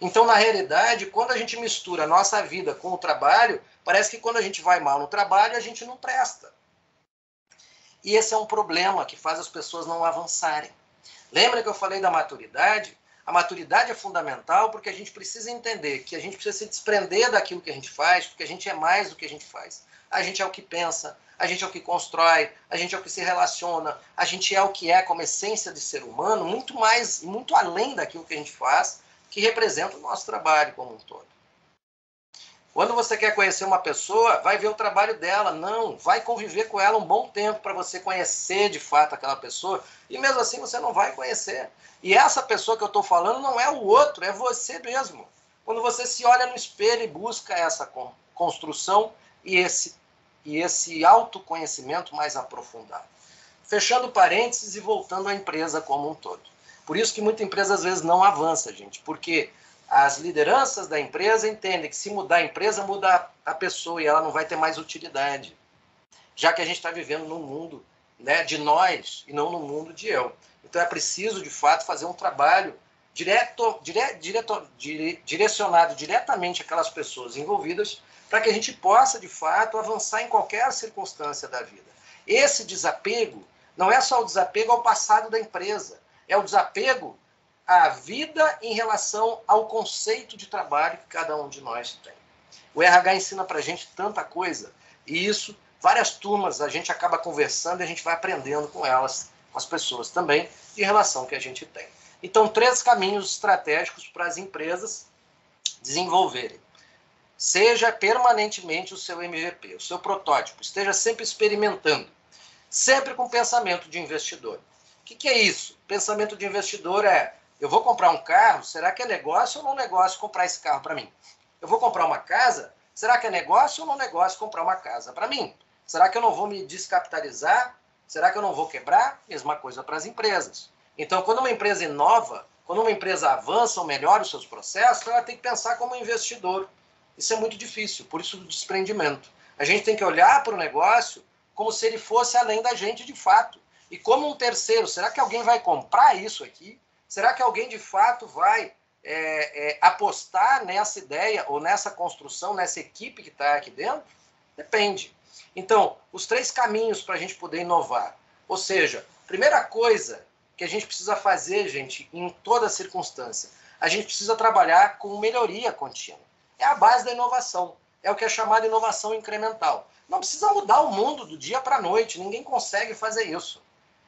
Então, na realidade, quando a gente mistura a nossa vida com o trabalho, parece que quando a gente vai mal no trabalho, a gente não presta. E esse é um problema que faz as pessoas não avançarem. Lembra que eu falei da maturidade? A maturidade é fundamental porque a gente precisa entender que a gente precisa se desprender daquilo que a gente faz, porque a gente é mais do que a gente faz. A gente é o que pensa, a gente é o que constrói, a gente é o que se relaciona, a gente é o que é como essência de ser humano, muito mais, muito além daquilo que a gente faz, que representa o nosso trabalho como um todo. Quando você quer conhecer uma pessoa, vai ver o trabalho dela. Não, vai conviver com ela um bom tempo para você conhecer de fato aquela pessoa. E mesmo assim você não vai conhecer. E essa pessoa que eu estou falando não é o outro, é você mesmo. Quando você se olha no espelho e busca essa construção e esse autoconhecimento mais aprofundado. Fechando parênteses e voltando à empresa como um todo. Por isso que muita empresa às vezes não avança, gente, porque as lideranças da empresa entendem que se mudar a empresa, muda a pessoa e ela não vai ter mais utilidade. Já que a gente está vivendo num mundo, né, de nós e não no mundo de eu. Então é preciso, de fato, fazer um trabalho direcionado diretamente àquelas pessoas envolvidas para que a gente possa, de fato, avançar em qualquer circunstância da vida. Esse desapego não é só o desapego ao passado da empresa, é o desapego à vida em relação ao conceito de trabalho que cada um de nós tem. O RH ensina para a gente tanta coisa, e isso, várias turmas, a gente acaba conversando e a gente vai aprendendo com elas, com as pessoas também, de relação que a gente tem. Então, 3 caminhos estratégicos para as empresas desenvolverem. Seja permanentemente o seu MVP, o seu protótipo, esteja sempre experimentando, sempre com pensamento de investidor. O que é isso? Pensamento de investidor é: eu vou comprar um carro, será que é negócio ou não negócio comprar esse carro para mim? Eu vou comprar uma casa, será que é negócio ou não negócio comprar uma casa para mim? Será que eu não vou me descapitalizar? Será que eu não vou quebrar? Mesma coisa para as empresas. Então, quando uma empresa inova, quando uma empresa avança ou melhora os seus processos, ela tem que pensar como investidor. Isso é muito difícil, por isso o desprendimento. A gente tem que olhar para o negócio como se ele fosse além da gente de fato. E como um terceiro, será que alguém vai comprar isso aqui? Será que alguém de fato vai apostar nessa ideia ou nessa construção, nessa equipe que está aqui dentro? Depende. Então, os 3 caminhos para a gente poder inovar. Ou seja, primeira coisa que a gente precisa fazer, gente, em toda circunstância, a gente precisa trabalhar com melhoria contínua. É a base da inovação. É o que é chamado de inovação incremental. Não precisa mudar o mundo do dia para a noite. Ninguém consegue fazer isso.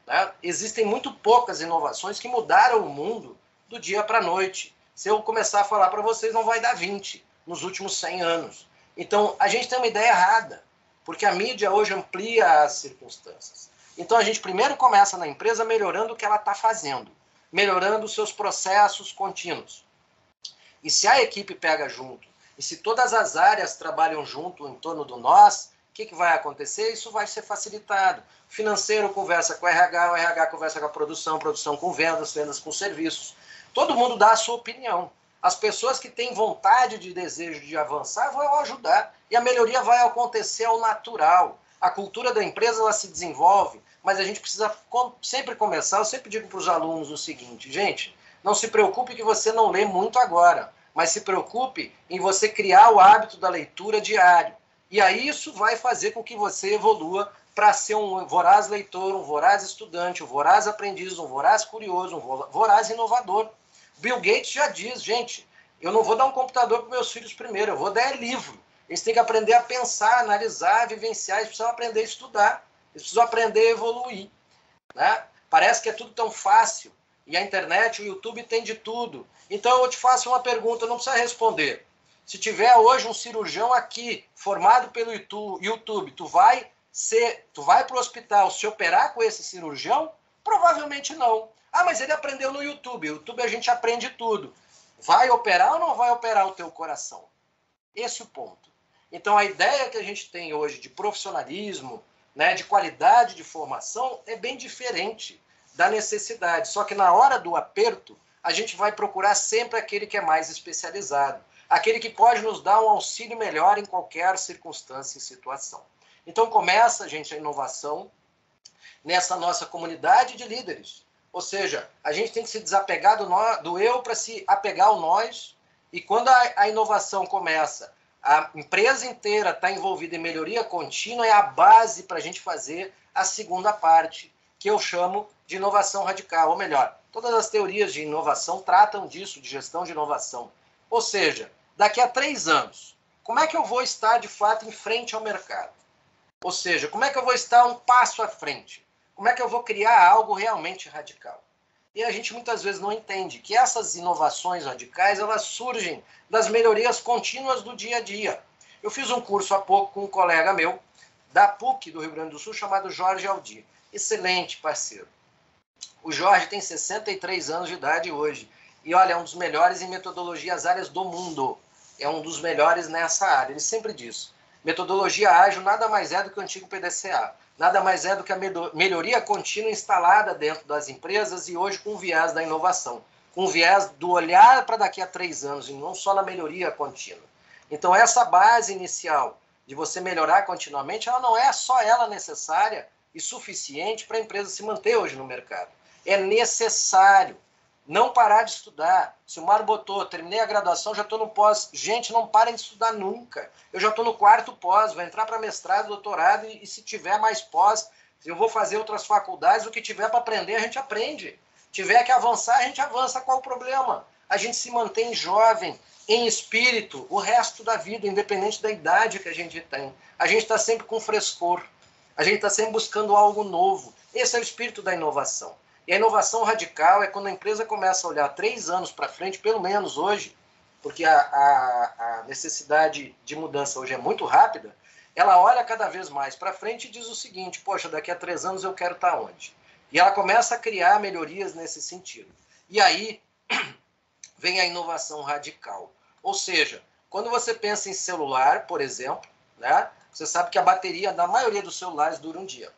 Né? Existem muito poucas inovações que mudaram o mundo do dia para a noite. Se eu começar a falar para vocês, não vai dar 20 nos últimos 100 anos. Então, a gente tem uma ideia errada, porque a mídia hoje amplia as circunstâncias. Então, a gente primeiro começa na empresa melhorando o que ela está fazendo, melhorando os seus processos contínuos. E se a equipe pega junto, e se todas as áreas trabalham junto em torno do nós, que vai acontecer? Isso vai ser facilitado. O financeiro conversa com o RH conversa com a produção com vendas, vendas com serviços. Todo mundo dá a sua opinião. As pessoas que têm vontade de desejo de avançar vão ajudar. E a melhoria vai acontecer ao natural. A cultura da empresa ela se desenvolve, mas a gente precisa sempre começar. Eu sempre digo para os alunos o seguinte, gente, não se preocupe que você não lê muito agora, mas se preocupe em você criar o hábito da leitura diário. E aí isso vai fazer com que você evolua para ser um voraz leitor, um voraz estudante, um voraz aprendiz, um voraz curioso, um voraz inovador. Bill Gates já diz, gente, eu não vou dar um computador para meus filhos primeiro, eu vou dar livro. Eles têm que aprender a pensar, analisar, vivenciar, eles precisam aprender a estudar, eles precisam aprender a evoluir. Né? Parece que é tudo tão fácil, e a internet, o YouTube tem de tudo. Então eu te faço uma pergunta, não precisa responder. Se tiver hoje um cirurgião aqui, formado pelo YouTube, tu vai para o hospital se operar com esse cirurgião? Provavelmente não. Ah, mas ele aprendeu no YouTube. No YouTube a gente aprende tudo. Vai operar ou não vai operar o teu coração? Esse é o ponto. Então a ideia que a gente tem hoje de profissionalismo, né, de qualidade de formação, é bem diferente da necessidade. Só que na hora do aperto, a gente vai procurar sempre aquele que é mais especializado. Aquele que pode nos dar um auxílio melhor em qualquer circunstância e situação. Então começa, gente, a inovação nessa nossa comunidade de líderes. Ou seja, a gente tem que se desapegar do eu para se apegar ao nós. E quando a inovação começa, a empresa inteira está envolvida em melhoria contínua, é a base para a gente fazer a segunda parte, que eu chamo de inovação radical. Ou melhor, todas as teorias de inovação tratam disso, de gestão de inovação. Ou seja, daqui a 3 anos, como é que eu vou estar, de fato, em frente ao mercado? Ou seja, como é que eu vou estar um passo à frente? Como é que eu vou criar algo realmente radical? E a gente muitas vezes não entende que essas inovações radicais, elas surgem das melhorias contínuas do dia a dia. Eu fiz um curso há pouco com um colega meu, da PUC do Rio Grande do Sul, chamado Jorge Aldir. Excelente parceiro. O Jorge tem 63 anos de idade hoje. E olha, é um dos melhores em metodologias áreas do mundo. É um dos melhores nessa área. Ele sempre diz, metodologia ágil nada mais é do que o antigo PDCA. Nada mais é do que a melhoria contínua instalada dentro das empresas e hoje com o viés da inovação. Com o viés do olhar para daqui a 3 anos e não só na melhoria contínua. Então essa base inicial de você melhorar continuamente, ela não é só ela necessária e suficiente para a empresa se manter hoje no mercado. É necessário não parar de estudar. Se o Mário botou, terminei a graduação, já estou no pós. Gente, não parem de estudar nunca. Eu já estou no 4º pós, vou entrar para mestrado, doutorado, e se tiver mais pós, eu vou fazer outras faculdades, o que tiver para aprender, a gente aprende. Tiver que avançar, a gente avança. Qual o problema? A gente se mantém jovem, em espírito, o resto da vida, independente da idade que a gente tem. A gente está sempre com frescor. A gente está sempre buscando algo novo. Esse é o espírito da inovação. E a inovação radical é quando a empresa começa a olhar 3 anos para frente, pelo menos hoje, porque a necessidade de mudança hoje é muito rápida, ela olha cada vez mais para frente e diz o seguinte, poxa, daqui a 3 anos eu quero estar onde? E ela começa a criar melhorias nesse sentido. E aí vem a inovação radical. Ou seja, quando você pensa em celular, por exemplo, né, você sabe que a bateria da maioria dos celulares dura um dia.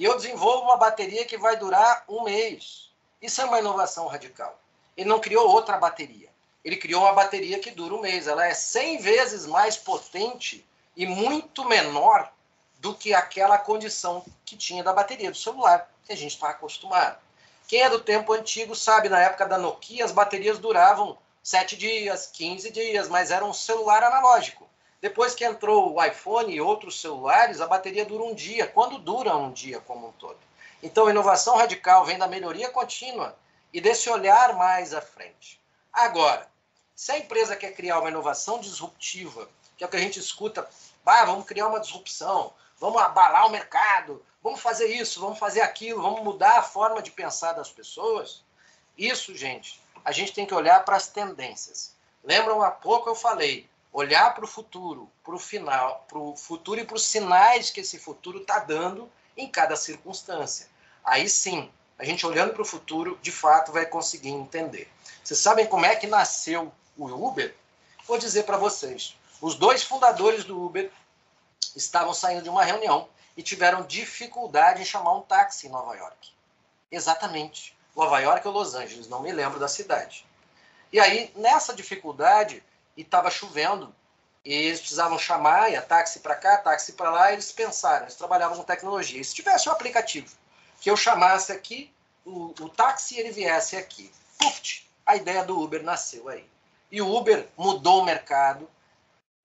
E eu desenvolvo uma bateria que vai durar 1 mês. Isso é uma inovação radical. Ele não criou outra bateria. Ele criou uma bateria que dura 1 mês. Ela é 100 vezes mais potente e muito menor do que aquela condição que tinha da bateria do celular, que a gente está acostumado. Quem é do tempo antigo sabe, na época da Nokia, as baterias duravam 7 dias, 15 dias, mas era um celular analógico. Depois que entrou o iPhone e outros celulares, a bateria dura 1 dia. Quando dura 1 dia como um todo? Então, a inovação radical vem da melhoria contínua e desse olhar mais à frente. Agora, se a empresa quer criar uma inovação disruptiva, que é o que a gente escuta, vamos criar uma disrupção, vamos abalar o mercado, vamos fazer isso, vamos fazer aquilo, vamos mudar a forma de pensar das pessoas. Isso, gente, a gente tem que olhar para as tendências. Lembram, há pouco eu falei, olhar para o futuro, para o final, para o futuro e para os sinais que esse futuro está dando em cada circunstância. Aí sim, a gente olhando para o futuro, de fato, vai conseguir entender. Vocês sabem como é que nasceu o Uber? Vou dizer para vocês. Os 2 fundadores do Uber estavam saindo de uma reunião e tiveram dificuldade em chamar um táxi em Nova York. Exatamente. Nova York ou Los Angeles, não me lembro da cidade. E aí, nessa dificuldade, e estava chovendo, e eles precisavam chamar, ia táxi para cá, táxi para lá, e eles pensaram, eles trabalhavam com tecnologia. E se tivesse um aplicativo que eu chamasse aqui, o táxi ele viesse aqui. Puf, a ideia do Uber nasceu aí. E o Uber mudou o mercado,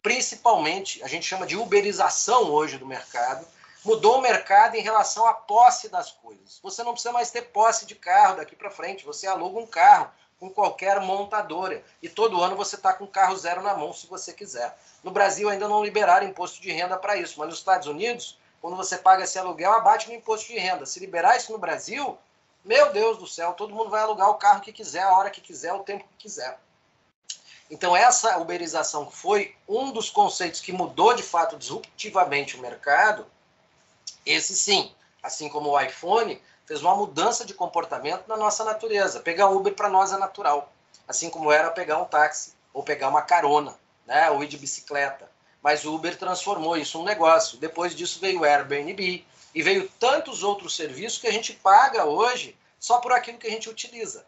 principalmente, a gente chama de uberização hoje do mercado, mudou o mercado em relação à posse das coisas. Você não precisa mais ter posse de carro daqui para frente, você aluga um carro com qualquer montadora. E todo ano você está com carro zero na mão, se você quiser. No Brasil ainda não liberaram imposto de renda para isso, mas nos Estados Unidos, quando você paga esse aluguel, abate no imposto de renda. Se liberar isso no Brasil, meu Deus do céu, todo mundo vai alugar o carro que quiser, a hora que quiser, o tempo que quiser. Então essa uberização foi um dos conceitos que mudou de fato disruptivamente o mercado. Esse sim, assim como o iPhone, fez uma mudança de comportamento na nossa natureza. Pegar Uber para nós é natural, assim como era pegar um táxi ou pegar uma carona, né, ou ir de bicicleta. Mas o Uber transformou isso em um negócio. Depois disso veio o Airbnb e veio tantos outros serviços que a gente paga hoje só por aquilo que a gente utiliza,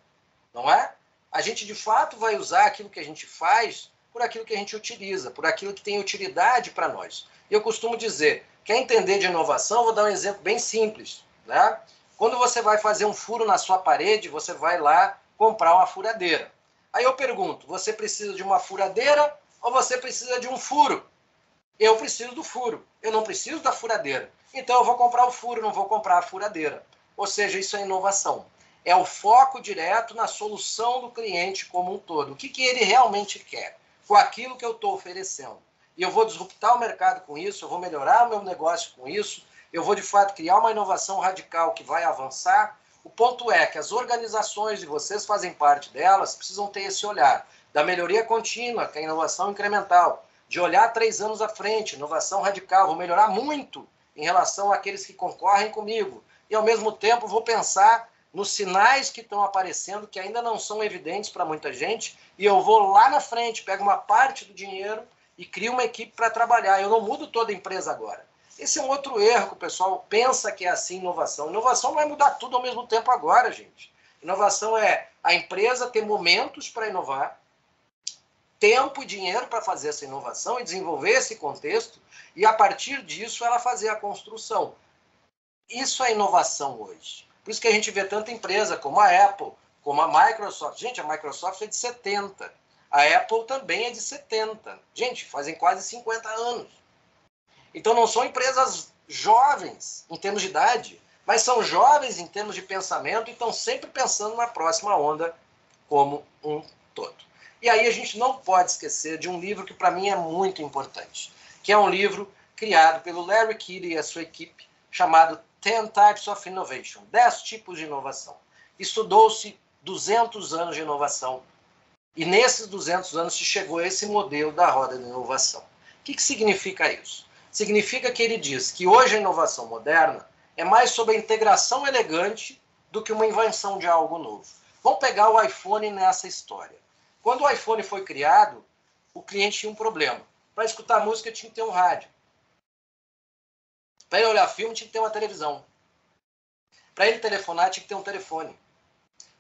não é? A gente de fato vai usar aquilo que a gente faz por aquilo que a gente utiliza, por aquilo que tem utilidade para nós. E eu costumo dizer, quer entender de inovação? Vou dar um exemplo bem simples, né? Quando você vai fazer um furo na sua parede, você vai lá comprar uma furadeira. Aí eu pergunto, você precisa de uma furadeira ou você precisa de um furo? Eu preciso do furo, eu não preciso da furadeira. Então eu vou comprar o furo, não vou comprar a furadeira. Ou seja, isso é inovação. É o foco direto na solução do cliente como um todo. O que ele realmente quer com aquilo que eu estou oferecendo. E eu vou disruptar o mercado com isso, eu vou melhorar o meu negócio com isso, eu vou de fato criar uma inovação radical que vai avançar. O ponto é que as organizações, e vocês fazem parte delas, precisam ter esse olhar da melhoria contínua, que é a inovação incremental, de olhar 3 anos à frente, inovação radical, vou melhorar muito em relação àqueles que concorrem comigo. E ao mesmo tempo vou pensar nos sinais que estão aparecendo, que ainda não são evidentes para muita gente, e eu vou lá na frente, pego uma parte do dinheiro e crio uma equipe para trabalhar. Eu não mudo toda a empresa agora. Esse é um outro erro que o pessoal pensa que é assim inovação. Inovação não é mudar tudo ao mesmo tempo agora, gente. Inovação é a empresa ter momentos para inovar, tempo e dinheiro para fazer essa inovação e desenvolver esse contexto, e a partir disso ela fazer a construção. Isso é inovação hoje. Por isso que a gente vê tanta empresa como a Apple, como a Microsoft. Gente, a Microsoft é de 70. A Apple também é de 70. Gente, fazem quase 50 anos. Então não são empresas jovens em termos de idade, mas são jovens em termos de pensamento e estão sempre pensando na próxima onda como um todo. E aí a gente não pode esquecer de um livro que para mim é muito importante, que é um livro criado pelo Larry Keeley e a sua equipe, chamado 10 Types of Innovation, 10 tipos de inovação. Estudou-se 200 anos de inovação e nesses 200 anos se chegou a esse modelo da roda de inovação. O que significa isso? Significa que ele diz que hoje a inovação moderna é mais sobre a integração elegante do que uma invenção de algo novo. Vamos pegar o iPhone nessa história. Quando o iPhone foi criado, o cliente tinha um problema. Para escutar música tinha que ter um rádio. Para ele olhar filme tinha que ter uma televisão. Para ele telefonar tinha que ter um telefone.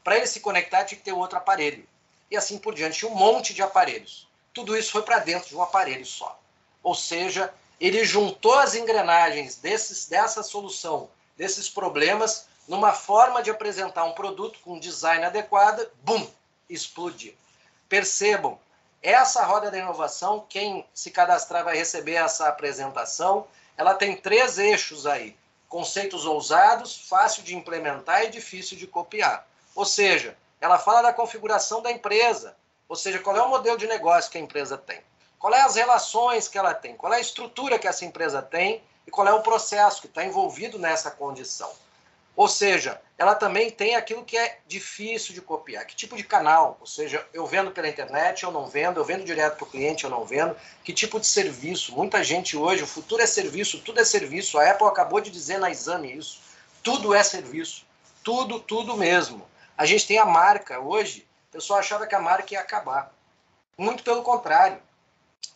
Para ele se conectar tinha que ter outro aparelho. E assim por diante, tinha um monte de aparelhos. Tudo isso foi para dentro de um aparelho só. Ou seja, ele juntou as engrenagens dessa solução, desses problemas, numa forma de apresentar um produto com um design adequado, bum, explodiu. Percebam, essa roda da inovação, quem se cadastrar vai receber essa apresentação, ela tem 3 eixos aí. Conceitos ousados, fácil de implementar e difícil de copiar. Ou seja, ela fala da configuração da empresa, ou seja, qual é o modelo de negócio que a empresa tem, qual é as relações que ela tem, qual é a estrutura que essa empresa tem e qual é o processo que está envolvido nessa condição. Ou seja, ela também tem aquilo que é difícil de copiar. Que tipo de canal? Ou seja, eu vendo pela internet, eu não vendo, eu vendo direto para o cliente, eu não vendo. Que tipo de serviço? Muita gente hoje, o futuro é serviço, tudo é serviço. A Apple acabou de dizer na Exame isso. Tudo é serviço. Tudo mesmo. A gente tem a marca hoje. O pessoal achava que a marca ia acabar. Muito pelo contrário.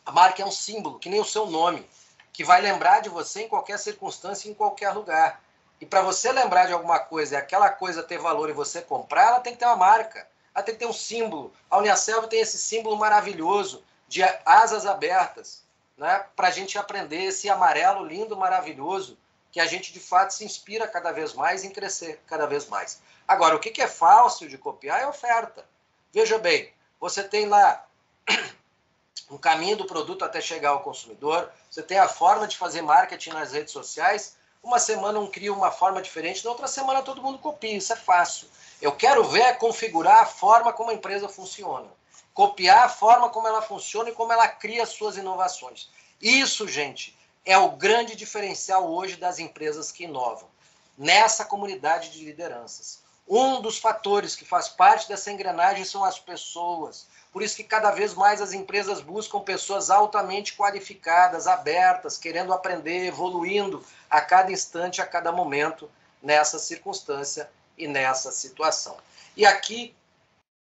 A marca é um símbolo, que nem o seu nome. que vai lembrar de você em qualquer circunstância, em qualquer lugar. E para você lembrar de alguma coisa e aquela coisa ter valor e você comprar, ela tem que ter uma marca, ela tem que ter um símbolo. A Uniaselv tem esse símbolo maravilhoso de asas abertas, né, para a gente aprender esse amarelo lindo, maravilhoso, que a gente de fato se inspira cada vez mais em crescer cada vez mais. Agora, o que é fácil de copiar é oferta. Veja bem, você tem lá um caminho do produto até chegar ao consumidor, você tem a forma de fazer marketing nas redes sociais, uma semana um cria uma forma diferente, na outra semana todo mundo copia, isso é fácil. Eu quero ver é configurar a forma como a empresa funciona, copiar a forma como ela funciona e como ela cria suas inovações. Isso, gente, é o grande diferencial hoje das empresas que inovam, nessa comunidade de lideranças. Um dos fatores que faz parte dessa engrenagem são as pessoas. Por isso que cada vez mais as empresas buscam pessoas altamente qualificadas, abertas, querendo aprender, evoluindo a cada instante, a cada momento, nessa circunstância e nessa situação. E aqui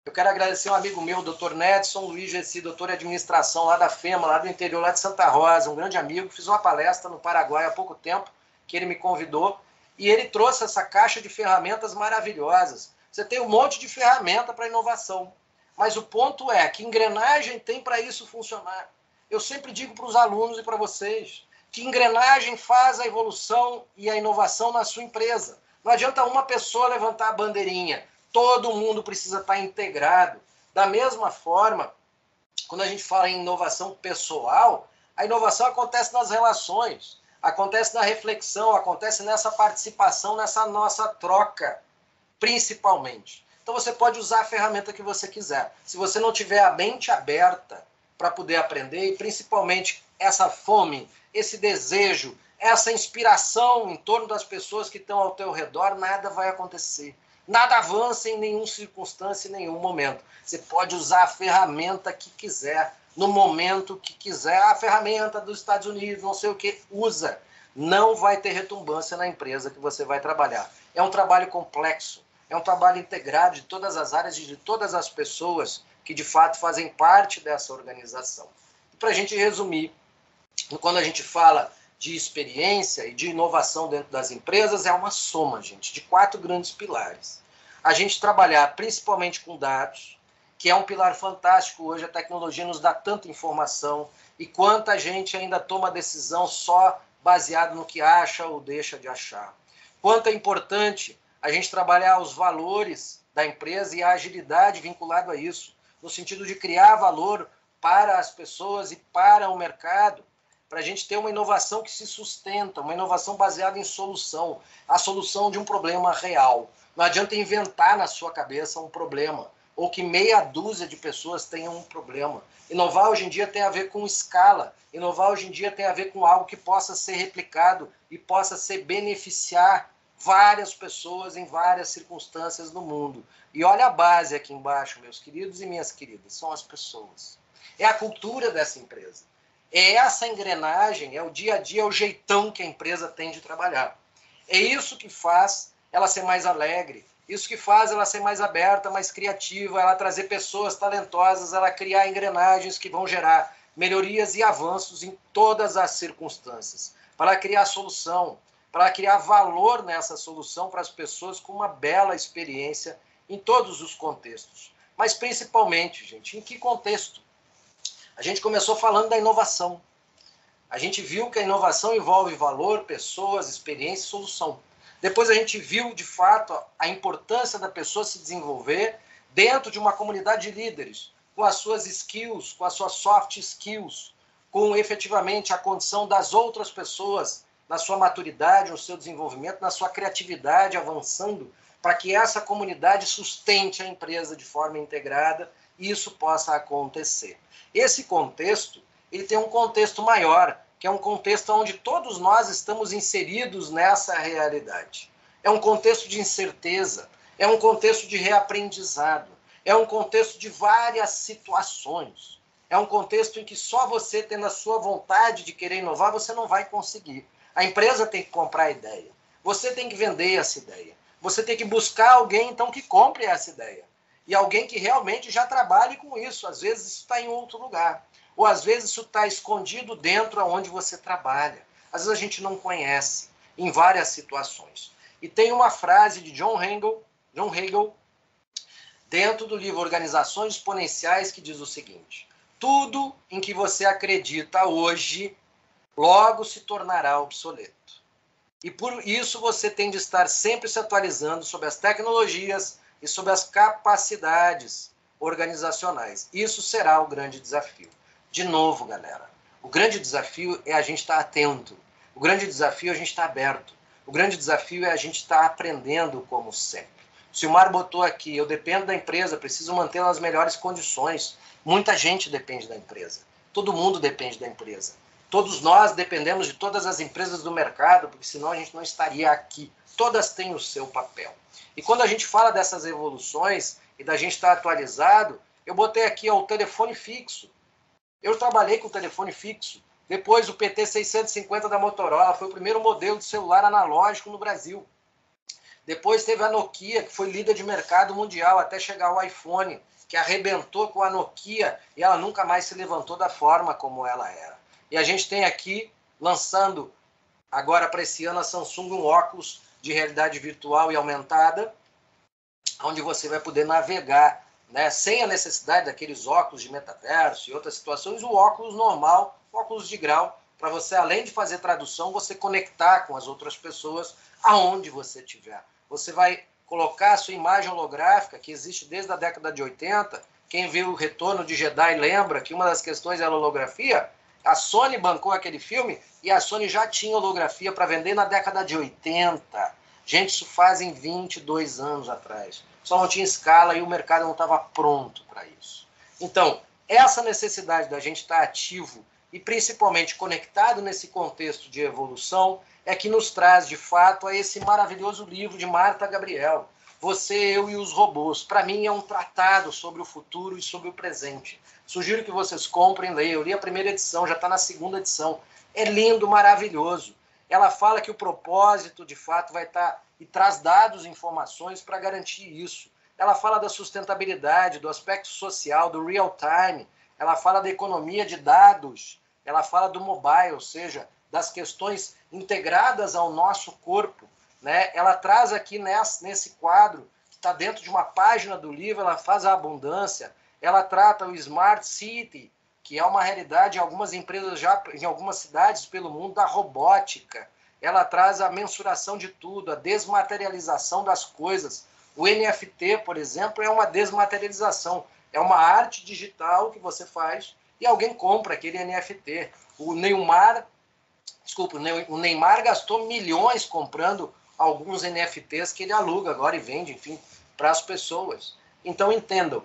eu quero agradecer um amigo meu, o Dr. Nedson Luiz Gessi, doutor em administração lá da FEMA, lá do interior, lá de Santa Rosa, um grande amigo. Fiz uma palestra no Paraguai há pouco tempo, que ele me convidou, e ele trouxe essa caixa de ferramentas maravilhosas. Você tem um monte de ferramenta para inovação, mas o ponto é que engrenagem tem para isso funcionar. Eu sempre digo para os alunos e para vocês que engrenagem faz a evolução e a inovação na sua empresa. Não adianta uma pessoa levantar a bandeirinha, todo mundo precisa estar integrado. Da mesma forma, quando a gente fala em inovação pessoal, a inovação acontece nas relações, acontece na reflexão, acontece nessa participação, nessa nossa troca, principalmente. Então você pode usar a ferramenta que você quiser. Se você não tiver a mente aberta para poder aprender, e principalmente essa fome, esse desejo, essa inspiração em torno das pessoas que estão ao teu redor, nada vai acontecer. Nada avança em nenhuma circunstância, em nenhum momento. Você pode usar a ferramenta que quiser, no momento que quiser. A ferramenta dos Estados Unidos, não sei o que, usa. Não vai ter retumbância na empresa que você vai trabalhar. É um trabalho complexo, é um trabalho integrado de todas as áreas e de todas as pessoas que de fato fazem parte dessa organização. E para a gente resumir, quando a gente fala de experiência e de inovação dentro das empresas, é uma soma, gente, de 4 grandes pilares. A gente trabalhar principalmente com dados, que é um pilar fantástico hoje, a tecnologia nos dá tanta informação, e quanta gente ainda toma decisão só baseado no que acha ou deixa de achar. Quanto é importante a gente trabalhar os valores da empresa e a agilidade vinculado a isso, no sentido de criar valor para as pessoas e para o mercado, para a gente ter uma inovação que se sustenta, uma inovação baseada em solução, a solução de um problema real. Não adianta inventar na sua cabeça um problema, ou que meia dúzia de pessoas tenham um problema. Inovar hoje em dia tem a ver com escala, inovar hoje em dia tem a ver com algo que possa ser replicado e possa ser beneficiar várias pessoas em várias circunstâncias no mundo. E olha a base aqui embaixo, meus queridos e minhas queridas, são as pessoas. É a cultura dessa empresa. É essa engrenagem, é o dia a dia, é o jeitão que a empresa tem de trabalhar. É isso que faz ela ser mais alegre, isso que faz ela ser mais aberta, mais criativa, ela trazer pessoas talentosas, ela criar engrenagens que vão gerar melhorias e avanços em todas as circunstâncias. Para ela criar solução, para ela criar valor nessa solução para as pessoas com uma bela experiência em todos os contextos. Mas principalmente, gente, em que contexto? A gente começou falando da inovação. A gente viu que a inovação envolve valor, pessoas, experiência e solução. Depois a gente viu, de fato, a importância da pessoa se desenvolver dentro de uma comunidade de líderes, com as suas skills, com as suas soft skills, com efetivamente a condição das outras pessoas, na sua maturidade, no seu desenvolvimento, na sua criatividade avançando, para que essa comunidade sustente a empresa de forma integrada e isso possa acontecer. Esse contexto, ele tem um contexto maior, que é um contexto onde todos nós estamos inseridos nessa realidade. É um contexto de incerteza, é um contexto de reaprendizado, é um contexto de várias situações. É um contexto em que só você tendo a sua vontade de querer inovar, você não vai conseguir. A empresa tem que comprar a ideia. Você tem que vender essa ideia. Você tem que buscar alguém, então, que compre essa ideia. E alguém que realmente já trabalhe com isso. Às vezes isso está em outro lugar. Ou às vezes isso está escondido dentro aonde você trabalha. Às vezes a gente não conhece em várias situações. E tem uma frase de John Hagel, dentro do livro Organizações Exponenciais, que diz o seguinte: tudo em que você acredita hoje, logo se tornará obsoleto. E por isso você tem de estar sempre se atualizando sobre as tecnologias e sobre as capacidades organizacionais. Isso será o grande desafio. De novo, galera, o grande desafio é a gente estar atento. O grande desafio é a gente estar aberto. O grande desafio é a gente estar aprendendo como sempre. O Silmar botou aqui, eu dependo da empresa, preciso mantê-la nas melhores condições. Muita gente depende da empresa. Todo mundo depende da empresa. Todos nós dependemos de todas as empresas do mercado, porque senão a gente não estaria aqui. Todas têm o seu papel. E quando a gente fala dessas evoluções e da gente estar atualizado, eu botei aqui o telefone fixo. Eu trabalhei com o telefone fixo. Depois o PT-650 da Motorola, foi o primeiro modelo de celular analógico no Brasil. Depois teve a Nokia, que foi líder de mercado mundial, até chegar o iPhone, que arrebentou com a Nokia e ela nunca mais se levantou da forma como ela era. E a gente tem aqui, lançando agora para esse ano, a Samsung, um óculos de realidade virtual e aumentada, onde você vai poder navegar, né, sem a necessidade daqueles óculos de metaverso e outras situações, o óculos normal, óculos de grau, para você, além de fazer tradução, você conectar com as outras pessoas aonde você estiver. Você vai colocar a sua imagem holográfica, que existe desde a década de 80. Quem viu o Retorno de Jedi lembra que uma das questões era a holografia. A Sony bancou aquele filme e a Sony já tinha holografia para vender na década de 80. Gente, isso fazem 22 anos atrás. Só não tinha escala e o mercado não estava pronto para isso. Então, essa necessidade da gente estar ativo e principalmente conectado nesse contexto de evolução é que nos traz, de fato, a esse maravilhoso livro de Martha Gabriel, Você, Eu e os Robôs. Para mim é um tratado sobre o futuro e sobre o presente. Sugiro que vocês comprem, leiam. Eu li a primeira edição, já está na segunda edição. É lindo, maravilhoso. Ela fala que o propósito, de fato, vai estar e traz dados e informações para garantir isso. Ela fala da sustentabilidade, do aspecto social, do real time. Ela fala da economia de dados. Ela fala do mobile, ou seja, das questões integradas ao nosso corpo. Né? Ela traz aqui nesse quadro, que está dentro de uma página do livro, ela faz a abundância. Ela trata o Smart City, que é uma realidade em algumas empresas, já em algumas cidades pelo mundo, da robótica. Ela traz a mensuração de tudo, a desmaterialização das coisas. O NFT, por exemplo, é uma desmaterialização. É uma arte digital que você faz e alguém compra aquele NFT. O Neymar gastou milhões comprando alguns NFTs que ele aluga agora e vende, enfim, para as pessoas. Então, entendam,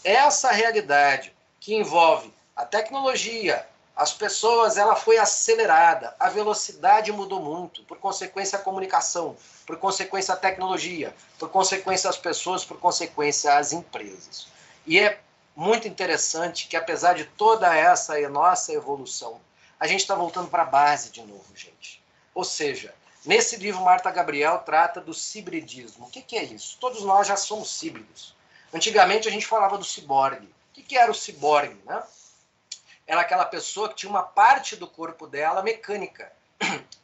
essa realidade que envolve a tecnologia, as pessoas, ela foi acelerada, a velocidade mudou muito, por consequência a comunicação, por consequência a tecnologia, por consequência as pessoas, por consequência as empresas. E é muito interessante que, apesar de toda essa nossa evolução, a gente está voltando para a base de novo, gente. Ou seja, nesse livro, Martha Gabriel trata do cibridismo. O que é isso? Todos nós já somos híbridos. Antigamente, a gente falava do ciborgue. O que era o ciborgue? Né? Era aquela pessoa que tinha uma parte do corpo dela mecânica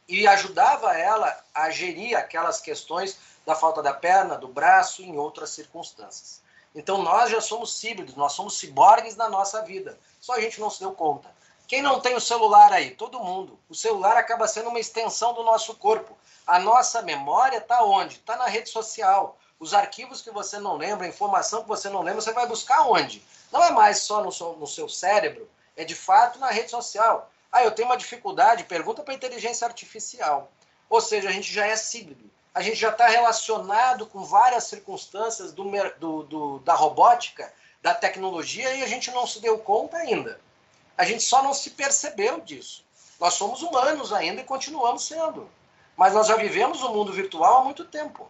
e ajudava ela a gerir aquelas questões da falta da perna, do braço, em outras circunstâncias. Então, nós já somos híbridos, nós somos ciborgues na nossa vida. Só a gente não se deu conta. Quem não tem o celular aí? Todo mundo. O celular acaba sendo uma extensão do nosso corpo. A nossa memória está onde? Está na rede social. Os arquivos que você não lembra, a informação que você não lembra, você vai buscar onde? Não é mais só no seu cérebro, é de fato na rede social. Ah, eu tenho uma dificuldade, pergunta para a inteligência artificial. Ou seja, a gente já é híbrido. A gente já está relacionado com várias circunstâncias da robótica, da tecnologia, e a gente não se deu conta ainda. A gente só não se percebeu disso. Nós somos humanos ainda e continuamos sendo. Mas nós já vivemos o mundo virtual há muito tempo.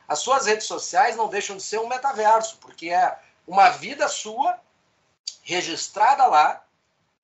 As suas redes sociais não deixam de ser um metaverso, porque é uma vida sua registrada lá,